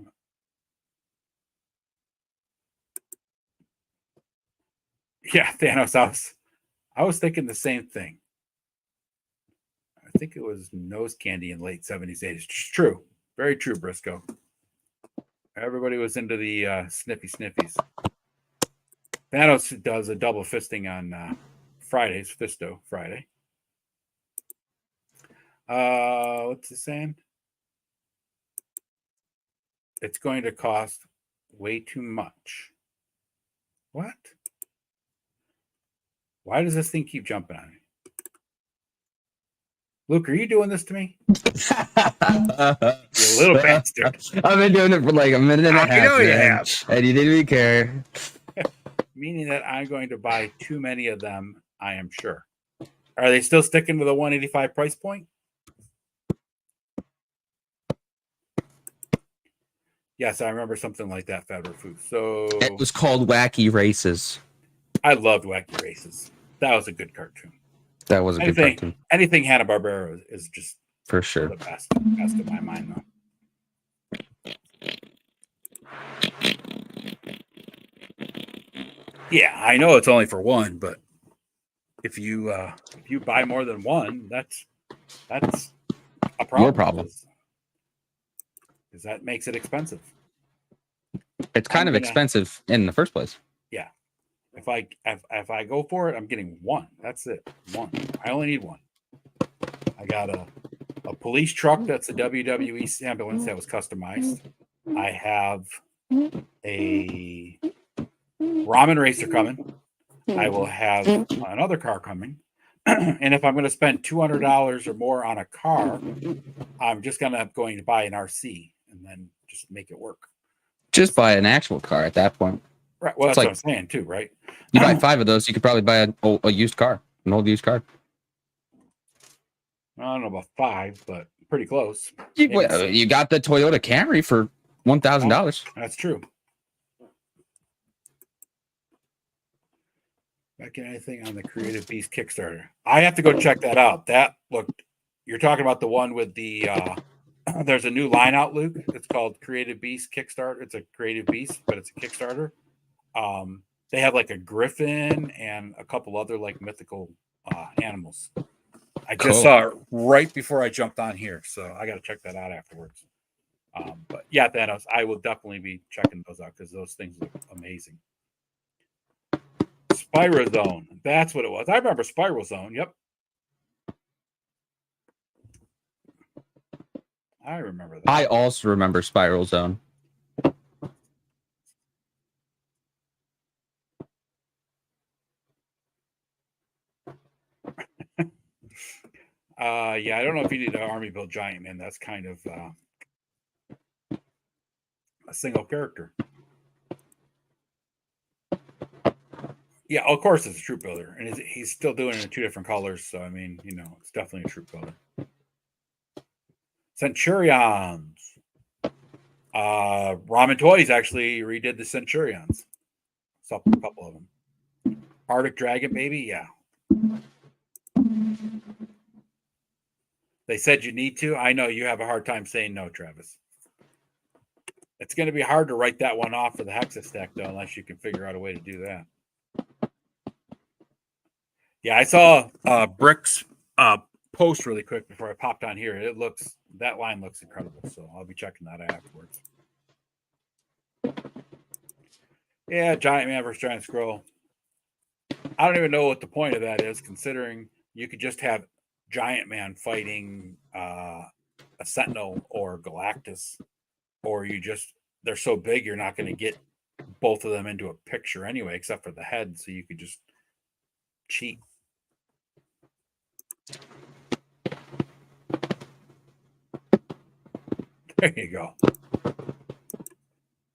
S2: Thanos. I was thinking the same thing. I think it was nose candy in late 70s, 80s. It's true. Very true, Briscoe. Everybody was into the sniffy sniffies. Thanos does a double fisting on Fridays, Fisto Friday. What's it saying? It's going to cost way too much. What? Why does this thing keep jumping on me? Luke, are you doing this to me? You little bastard.
S3: I've been doing it for like a minute and a half.
S2: I know you
S3: man,
S2: have.
S3: and you didn't even care.
S2: Meaning that I'm going to buy too many of them, I am sure. Are they still sticking to the 185 price point? Yes, I remember something like that, Federer Food. So
S3: It was called Wacky Races.
S2: I loved Wacky Races. That was a good cartoon.
S3: That was a good cartoon.
S2: Anything Hanna-Barbera is just
S3: for sure.
S2: The best in my mind, though. Yeah, I know it's only for one, but if you buy more than one, that's a problem.
S3: Your problem.
S2: Because that makes it expensive.
S3: It's kind of expensive in the first place.
S2: Yeah. If I go for it, I'm getting one. That's it. One. I only need one. I got a police truck that's a WWE ambulance that was customized. I have a ramen racer coming. I will have another car coming. And if I'm going to spend $200 or more on a car, I'm just going to buy an RC and then just make it work.
S3: Just buy an actual car at that point.
S2: Right. Well, that's what I'm saying too, right?
S3: You buy 5 of those, you could probably buy a used car, an old used car.
S2: I don't know about 5, but pretty close.
S3: You got the Toyota Camry for $1,000.
S2: That's true. Back in anything on the Creative Beast Kickstarter. I have to go check that out. You're talking about the one with the there's a new line out, Luke. It's called Creative Beast Kickstarter. It's a Creative Beast, but it's a Kickstarter. They have like a griffin and a couple other like mythical animals. I just saw it right before I jumped on here, so I got to check that out afterwards. But yeah, Thanos, I will definitely be checking those out because those things look amazing. Spyro Zone. That's what it was. I remember Spyro Zone. Yep. I remember that.
S3: I also remember Spiral Zone.
S2: Yeah, I don't know if you need an army build giant, man. That's kind of a single character. Yeah, of course it's a troop builder, and he's still doing it in 2 different colors. So I mean, it's definitely a troop builder. Centurions. Ramen Toys actually redid the Centurions. Saw a couple of them. Arctic Dragon, baby, yeah. They said you need to. I know you have a hard time saying no, Travis. It's going to be hard to write that one off for the Hexa stack, though, unless you can figure out a way to do that. Yeah, I saw Brick's post really quick before I popped on here. That line looks incredible, so I'll be checking that afterwards. Yeah, Giant Man versus Giant Scroll. I don't even know what the point of that is, considering you could just have Giant Man fighting a Sentinel or Galactus, or they're so big you're not going to get both of them into a picture anyway, except for the head, so you could just cheat. There you go.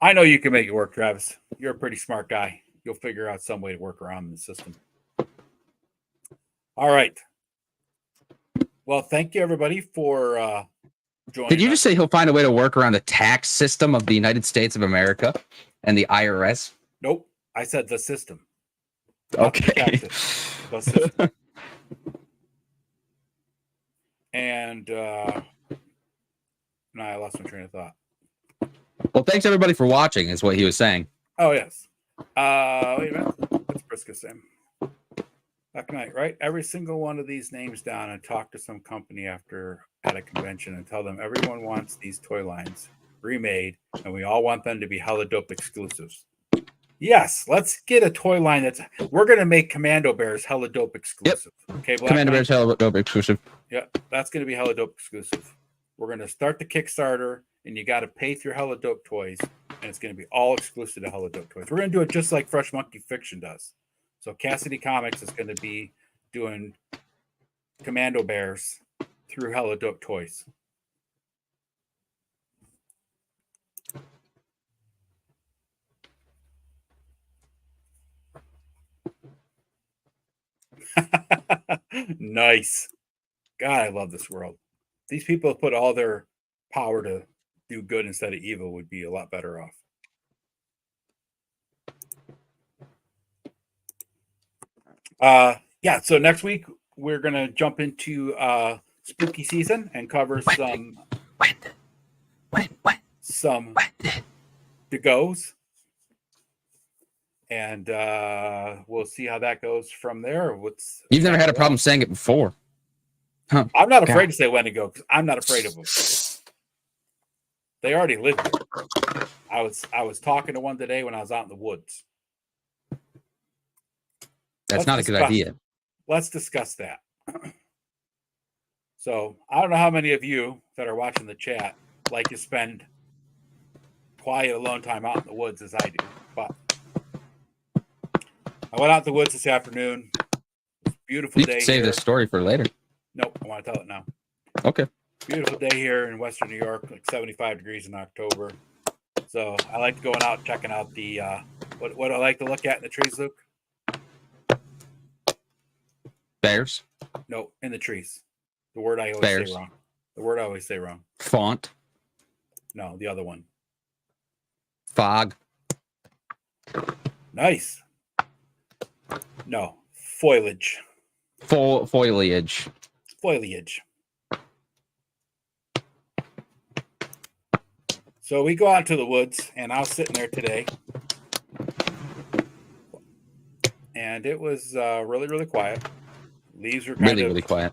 S2: I know you can make it work, Travis. You're a pretty smart guy. You'll figure out some way to work around the system. All right. Well, thank you, everybody, for joining.
S3: Did you just say he'll find a way to work around the tax system of the United States of America and the IRS?
S2: Nope. I said the system.
S3: Okay.
S2: The system. And no, I lost my train of thought.
S3: Well, thanks everybody for watching, is what he was saying.
S2: Oh, yes. Wait a minute. What's Briscoe saying? That night, right? Every single one of these names down and talk to some company at a convention and tell them everyone wants these toy lines remade and we all want them to be hella dope exclusives. Yes, let's get a toy line we're going to make Commando Bears hella dope exclusive.
S3: Yep.
S2: Okay,
S3: Commando Bears hella dope exclusive.
S2: Yeah, that's going to be hella dope exclusive. We're going to start the Kickstarter and you got to pay through hella dope toys and it's going to be all exclusive to hella dope toys. We're going to do it just like Fresh Monkey Fiction does. So Cassidy Comics is going to be doing Commando Bears through hella dope toys. Nice. God, I love this world. These people put all their power to do good instead of evil would be a lot better off. Yeah, so next week we're going to jump into spooky season and cover some to-goes. And we'll see how that goes from there.
S3: You've never had a problem saying it before. Huh.
S2: I'm not afraid to say when to go because I'm not afraid of them. They already live here. I was talking to one today when I was out in the woods.
S3: That's not a good idea.
S2: Let's discuss that. So I don't know how many of you that are watching the chat like to spend quiet, alone time out in the woods as I do. But I went out in the woods this afternoon. Beautiful
S3: You
S2: day.
S3: can save this story for later.
S2: Nope, I want to tell it now.
S3: Okay.
S2: Beautiful day here in Western New York, like 75 degrees in October. So I like going out, checking out the what I like to look at in the trees, Luke.
S3: Bears.
S2: No, in the trees. The word I always
S3: Bears.
S2: say wrong. The word I always say wrong.
S3: Font.
S2: No, the other one.
S3: Fog.
S2: Nice. No, foliage.
S3: Foliage.
S2: Foliage. So we go out to the woods, and I was sitting there today, and it was really, really quiet. Leaves were kind of
S3: Really quiet.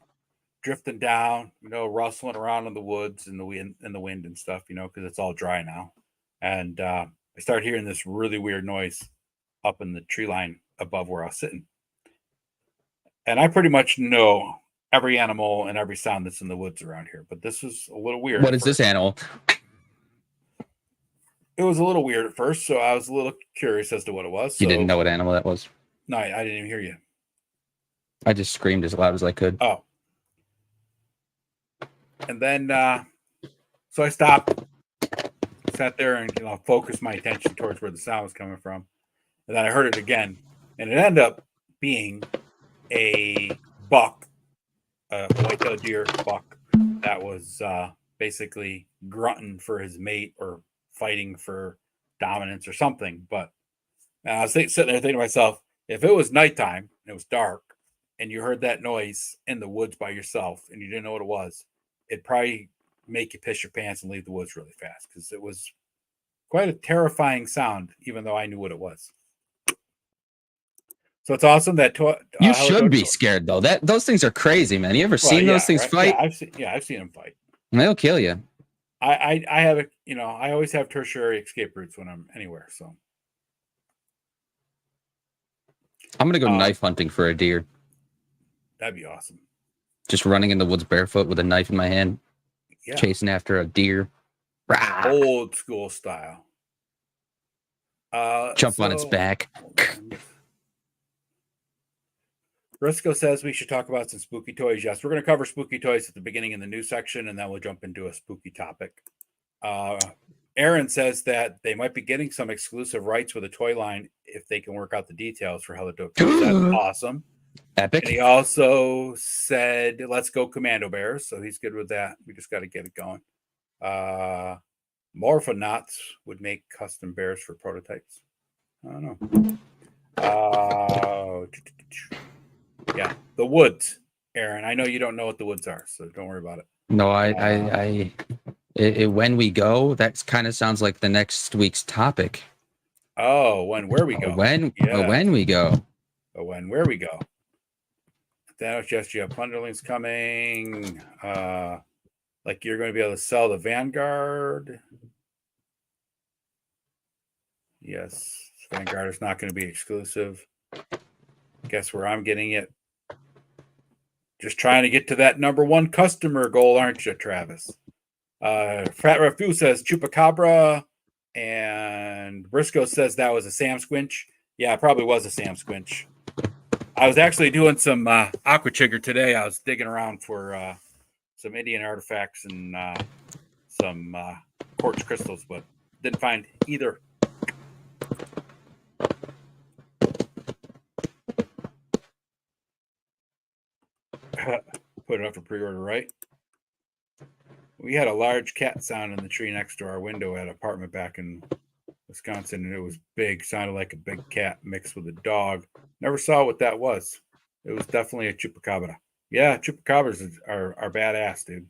S2: drifting down, rustling around in the woods and the wind and stuff, because it's all dry now. And I started hearing this really weird noise up in the tree line above where I was sitting. And I pretty much know every animal and every sound that's in the woods around here, but this was a little weird.
S3: What is this animal?
S2: It was a little weird at first, so I was a little curious as to what it was.
S3: You didn't know what animal that was?
S2: No, I didn't even hear you.
S3: I just screamed as loud as I could.
S2: Oh. And then, so I stopped, sat there and, focused my attention towards where the sound was coming from. And then I heard it again. And it ended up being a buck, a white-tailed deer buck that was basically grunting for his mate or fighting for dominance or something. But I was sitting there thinking to myself, if it was nighttime and it was dark and you heard that noise in the woods by yourself and you didn't know what it was, it'd probably make you piss your pants and leave the woods really fast because it was quite a terrifying sound, even though I knew what it was. So it's awesome that
S3: You should be scared though. Those things are crazy, man. You ever seen those things fight?
S2: Yeah, I've seen them fight.
S3: And they'll kill you.
S2: I have I always have tertiary escape routes when I'm anywhere. So
S3: I'm gonna go knife hunting for a deer.
S2: That'd be awesome.
S3: Just running in the woods barefoot with a knife in my hand, chasing after a deer.
S2: Old school style.
S3: Jump on its back.
S2: Briscoe says we should talk about some spooky toys. Yes, we're going to cover spooky toys at the beginning in the news section, and then we'll jump into a spooky topic. Aaron says that they might be getting some exclusive rights with a toy line if they can work out the details for how the dope. That's awesome.
S3: Epic.
S2: And he also said, let's go Commando Bears. So he's good with that. We just got to get it going. Morphonauts would make custom bears for prototypes. I don't know. Yeah, the woods, Aaron. I know you don't know what the woods are, so don't worry about it.
S3: No, when we go, that kind of sounds like the next week's topic.
S2: Oh, where we go?
S3: When we go?
S2: Where we go? Thanos, just you have Plunderlings coming. Like you're going to be able to sell the Vanguard. Yes, Vanguard is not going to be exclusive. Guess where I'm getting it? Just trying to get to that #1 customer goal, aren't you, Travis? Fat Rafu says Chupacabra, and Briscoe says that was a Sam Squinch. Yeah, it probably was a Sam Squinch. I was actually doing some aqua chigger today. I was digging around for some Indian artifacts and some quartz crystals, but didn't find either. Put it up for pre-order, right? We had a large cat sound in the tree next to our window at an apartment back in Wisconsin, and it was big. Sounded like a big cat mixed with a dog. Never saw what that was. It was definitely a chupacabra. Yeah, chupacabras are badass, dude.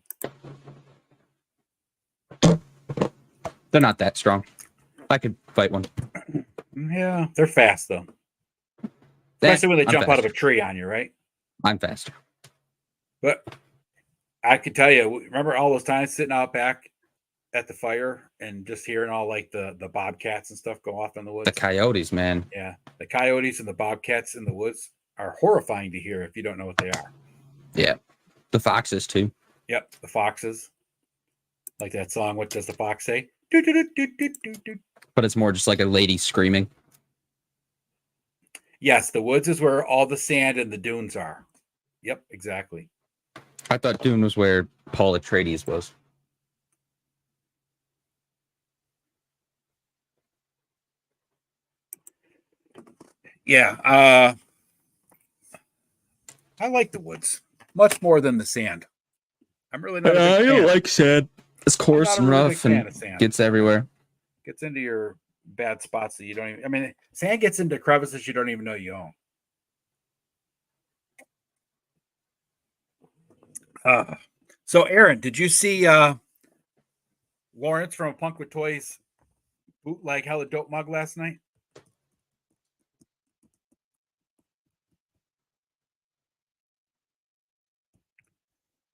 S3: They're not that strong. I could fight one.
S2: Yeah, they're fast though. Especially when they jump out of a tree on you, right?
S3: I'm faster.
S2: But I can tell you, remember all those times sitting out back at the fire and just hearing all like the bobcats and stuff go off in the woods?
S3: The coyotes, man.
S2: Yeah. The coyotes and the bobcats in the woods are horrifying to hear if you don't know what they are.
S3: Yeah. The foxes, too.
S2: Yep. The foxes. Like that song, What Does the Fox Say? Do, do, do, do, do, do, do.
S3: But it's more just like a lady screaming.
S2: Yes. The woods is where all the sand and the dunes are. Yep. Exactly.
S3: I thought Dune was where Paul Atreides was.
S2: Yeah. I like the woods much more than the sand. I'm really not.
S4: I don't like sand.
S3: It's coarse and rough and gets everywhere.
S2: Gets into your bad spots that you don't even. I mean, sand gets into crevices you don't even know you own. So, Aaron, did you see Lawrence from Punk with Toys bootleg Hella Dope mug last night?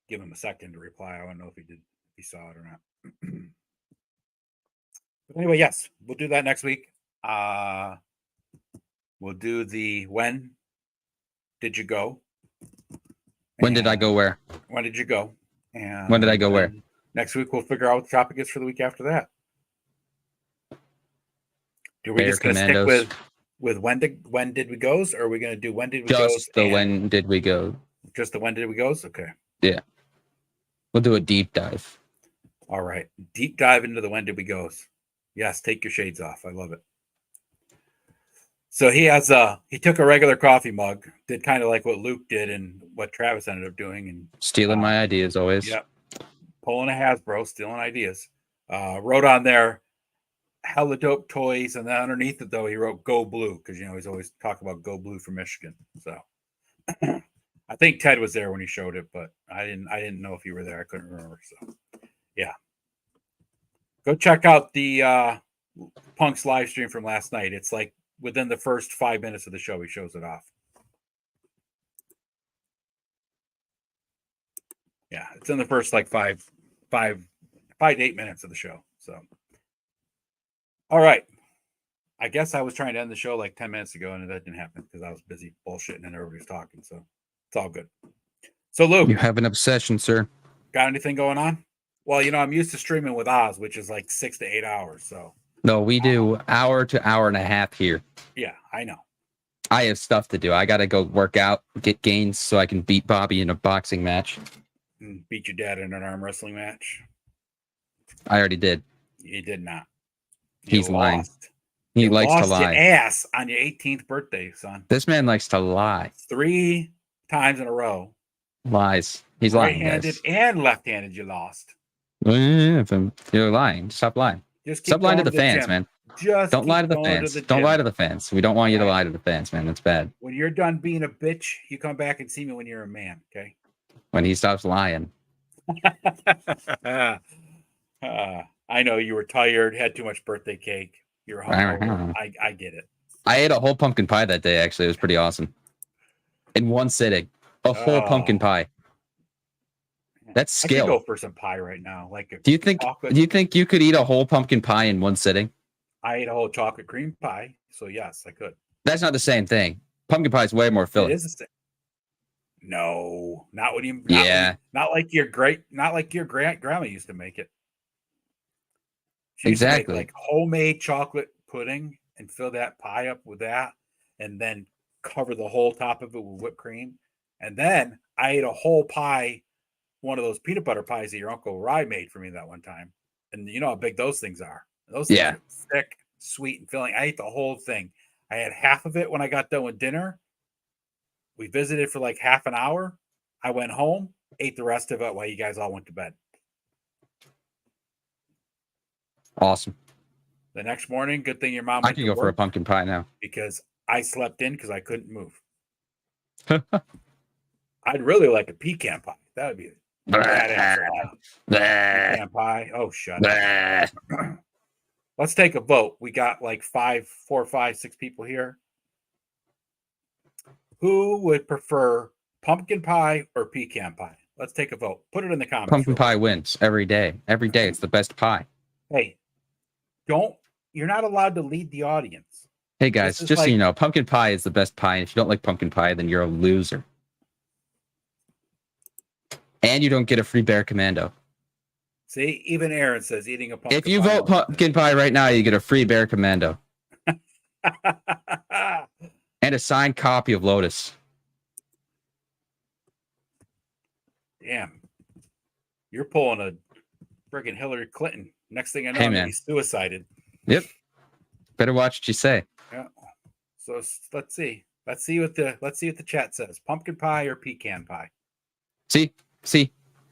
S2: Give him a second to reply. I don't know if he did, if he saw it or not. But anyway, yes, we'll do that next week. We'll do the when did you go?
S3: When did I go where?
S2: When did you go? And
S3: when did I go where?
S2: Next week we'll figure out what the topic is for the week after that. Do we just gonna stick with when did we goes, or are we gonna do when did we goes?
S3: Just the when did we go?
S2: Just the when did we goes? Okay.
S3: Yeah. We'll do a deep dive.
S2: All right. Deep dive into the when did we goes. Yes, take your shades off. I love it. So he took a regular coffee mug, did kind of like what Luke did and what Travis ended up doing, and
S3: stealing my ideas always.
S2: Yep. Pulling a Hasbro, stealing ideas. Wrote on there Hella Dope Toys, and then underneath it though he wrote Go Blue, because he's always talking about Go Blue for Michigan. So I think Ted was there when he showed it, but I didn't know if you were there. I couldn't remember. So yeah. Go check out the Punk's live stream from last night. It's like within the first 5 minutes of the show, he shows it off. Yeah, it's in the first like five to 8 minutes of the show. So, all right. I guess I was trying to end the show like 10 minutes ago, and that didn't happen because I was busy bullshitting and everybody's talking. So it's all good. So, Luke,
S3: You have an obsession, sir.
S2: got anything going on? Well, I'm used to streaming with Oz, which is like 6 to 8 hours. So,
S3: No, we do hour to hour and a half here.
S2: yeah, I know.
S3: I have stuff to do. I got to go work out, get gains so I can beat Bobby in a boxing match.
S2: And beat your dad in an arm wrestling match.
S3: I already did.
S2: You did not.
S3: He's lying. He
S2: You
S3: likes to
S2: lost your
S3: lie.
S2: ass on your 18th birthday, son.
S3: This man likes to lie.
S2: 3 times in a row.
S3: Lies. He's lying,
S2: Right-handed
S3: guys.
S2: and left-handed, you lost.
S3: You're lying. Stop lying.
S2: Just keep
S3: Stop lying to
S2: going
S3: the fans,
S2: gym.
S3: man.
S2: Just
S3: Don't
S2: keep
S3: lie to the
S2: going
S3: fans.
S2: the
S3: Don't
S2: gym.
S3: lie to the fans. We don't want you to
S2: Right.
S3: lie to the fans, man. That's bad.
S2: When you're done being a bitch, you come back and see me when you're a man, okay?
S3: When he stops lying.
S2: I know you were tired, had too much birthday cake. You're hungover. I get it.
S3: I ate a whole pumpkin pie that day, actually. It was pretty awesome. In one sitting. A whole pumpkin pie. That's
S2: I could
S3: skill.
S2: go for some pie right now.
S3: Do you think you could eat a whole pumpkin pie in one sitting?
S2: I ate a whole chocolate cream pie, so yes, I could.
S3: That's not the same thing. Pumpkin pie is way more filling.
S2: It is the same. No, not when you. Not like your grandma used to make it. She used to make, like homemade chocolate pudding and fill that pie up with that, and then cover the whole top of it with whipped cream. And then I ate a whole pie, one of those peanut butter pies that your Uncle Rye made for me that one time. And you know how big those things are. Those things are thick, sweet, and filling. I ate the whole thing. I had half of it when I got done with dinner. We visited for like half an hour. I went home, ate the rest of it while you guys all went to bed.
S3: Awesome.
S2: The next morning, good thing your mom
S3: I can go for a pumpkin pie now.
S2: Because I slept in because I couldn't move. I'd really like a pecan pie. That would be a badass right now. Pecan pie. Oh, shut up. Let's take a vote. We got like 4, 5, 6 people here. Who would prefer pumpkin pie or pecan pie? Let's take a vote. Put it in the comments.
S3: Pumpkin pie wins every day. Every day, it's the best pie.
S2: Hey, you're not allowed to lead the audience.
S3: Hey guys, just so you know, pumpkin pie is the best pie. And if you don't like pumpkin pie, then you're a loser. And you don't get a free Bear Commando.
S2: See, even Aaron says eating a pumpkin pie.
S3: If you vote pumpkin pie right now, you get a free Bear Commando. And a signed copy of Lotus.
S2: Damn. You're pulling a friggin' Hillary Clinton. Next thing I know, I'm gonna be suicided.
S3: Yep. Better watch what you say.
S2: Yeah. So let's see. Let's see what the chat says. Pumpkin pie or pecan pie?
S3: See?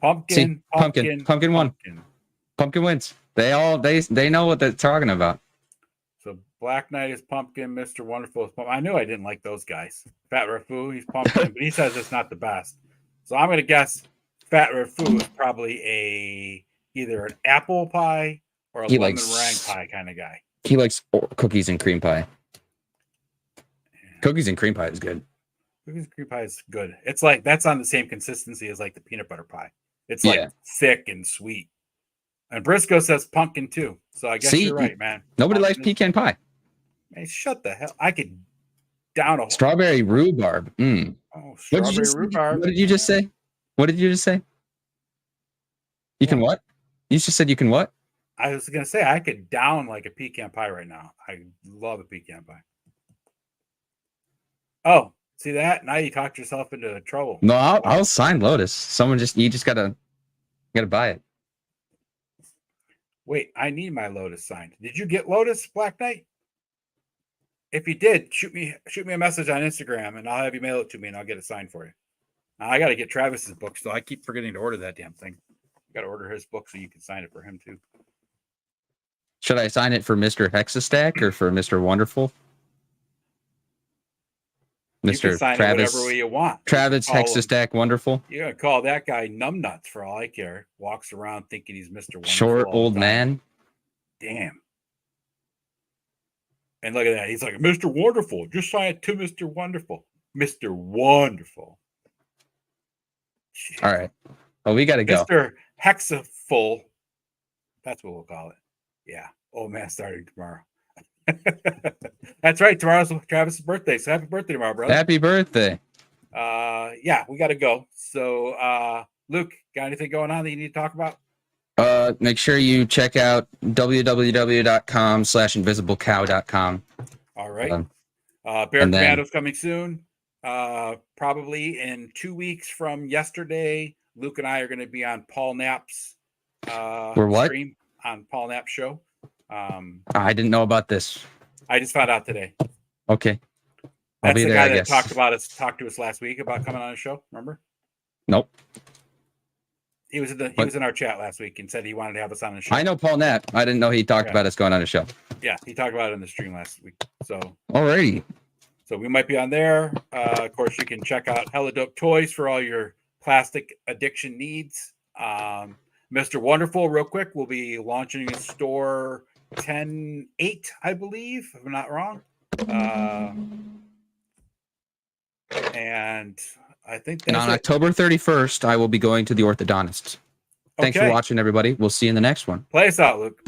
S2: Pumpkin
S3: won. Pumpkin wins. They know what they're talking about.
S2: So Black Knight is pumpkin, Mr. Wonderful is pumpkin. I knew I didn't like those guys. Fat Rafu, he's pumpkin, but he says it's not the best. So I'm gonna guess Fat Rafu is probably either an apple pie or a lemon meringue pie kind of guy.
S3: He likes cookies and cream pie. Cookies and cream pie is good.
S2: Cookies and cream pie is good. It's like that's on the same consistency as like the peanut butter pie. It's like thick and sweet. And Briscoe says pumpkin too. So I guess you're right, man.
S3: Nobody likes pecan pie.
S2: Man, shut the hell. I could down a
S3: strawberry rhubarb.
S2: Oh, strawberry rhubarb.
S3: What did you just say? You can what? You just said you can what?
S2: I was gonna say I could down like a pecan pie right now. I love a pecan pie. Oh, see that? Now you talked yourself into trouble.
S3: No, I'll sign Lotus. You just gotta buy it.
S2: Wait, I need my Lotus signed. Did you get Lotus, Black Knight? If you did, shoot me a message on Instagram and I'll have you mail it to me and I'll get it signed for you. Now, I got to get Travis's book, so I keep forgetting to order that damn thing. Got to order his book so you can sign it for him too.
S3: Should I sign it for Mr. Hexastack or for Mr. Wonderful?
S2: Mr. Travis, whatever way you want.
S3: Travis Hexastack Wonderful.
S2: You're gonna call that guy numbnuts for all I care. Walks around thinking he's Mr. Wonderful.
S3: Short old man.
S2: Damn. And look at that. He's like, Mr. Wonderful. Just sign it to Mr. Wonderful. Mr. Wonderful.
S3: All right. Oh, we gotta go.
S2: Mr. Hexaful. That's what we'll call it. Yeah. Old man starting tomorrow. That's right. Tomorrow's Travis's birthday. So happy birthday tomorrow, brother.
S3: Happy birthday.
S2: Yeah, we got to go. So, Luke, got anything going on that you need to talk about?
S3: Make sure you check out www.com/invisiblecow.com.
S2: All right. Bear
S3: and then-
S2: Commando's coming soon. Probably in 2 weeks from yesterday. Luke and I are going to be on Paul Knapp's stream on Paul Knapp's show.
S3: I didn't know about this.
S2: I just found out today.
S3: Okay. I'll
S2: That's
S3: be
S2: the
S3: there,
S2: guy
S3: I
S2: that
S3: guess.
S2: talked to us last week about coming on a show. Remember?
S3: Nope.
S2: He was in our chat last week and said he wanted to have us on the show.
S3: I know Paul Knapp. I didn't know he talked about us going on a show.
S2: Yeah, he talked about it in the stream last week. So
S3: Alrighty.
S2: So we might be on there. Of course, you can check out Hella Dope Toys for all your plastic addiction needs. Mr. Wonderful, real quick, will be launching a store 10/8, I believe, if I'm not wrong. And I think that's
S3: on October 31st, I will be going to the orthodontist. Thanks for watching, everybody. We'll see you in the next one.
S2: Play us out, Luke.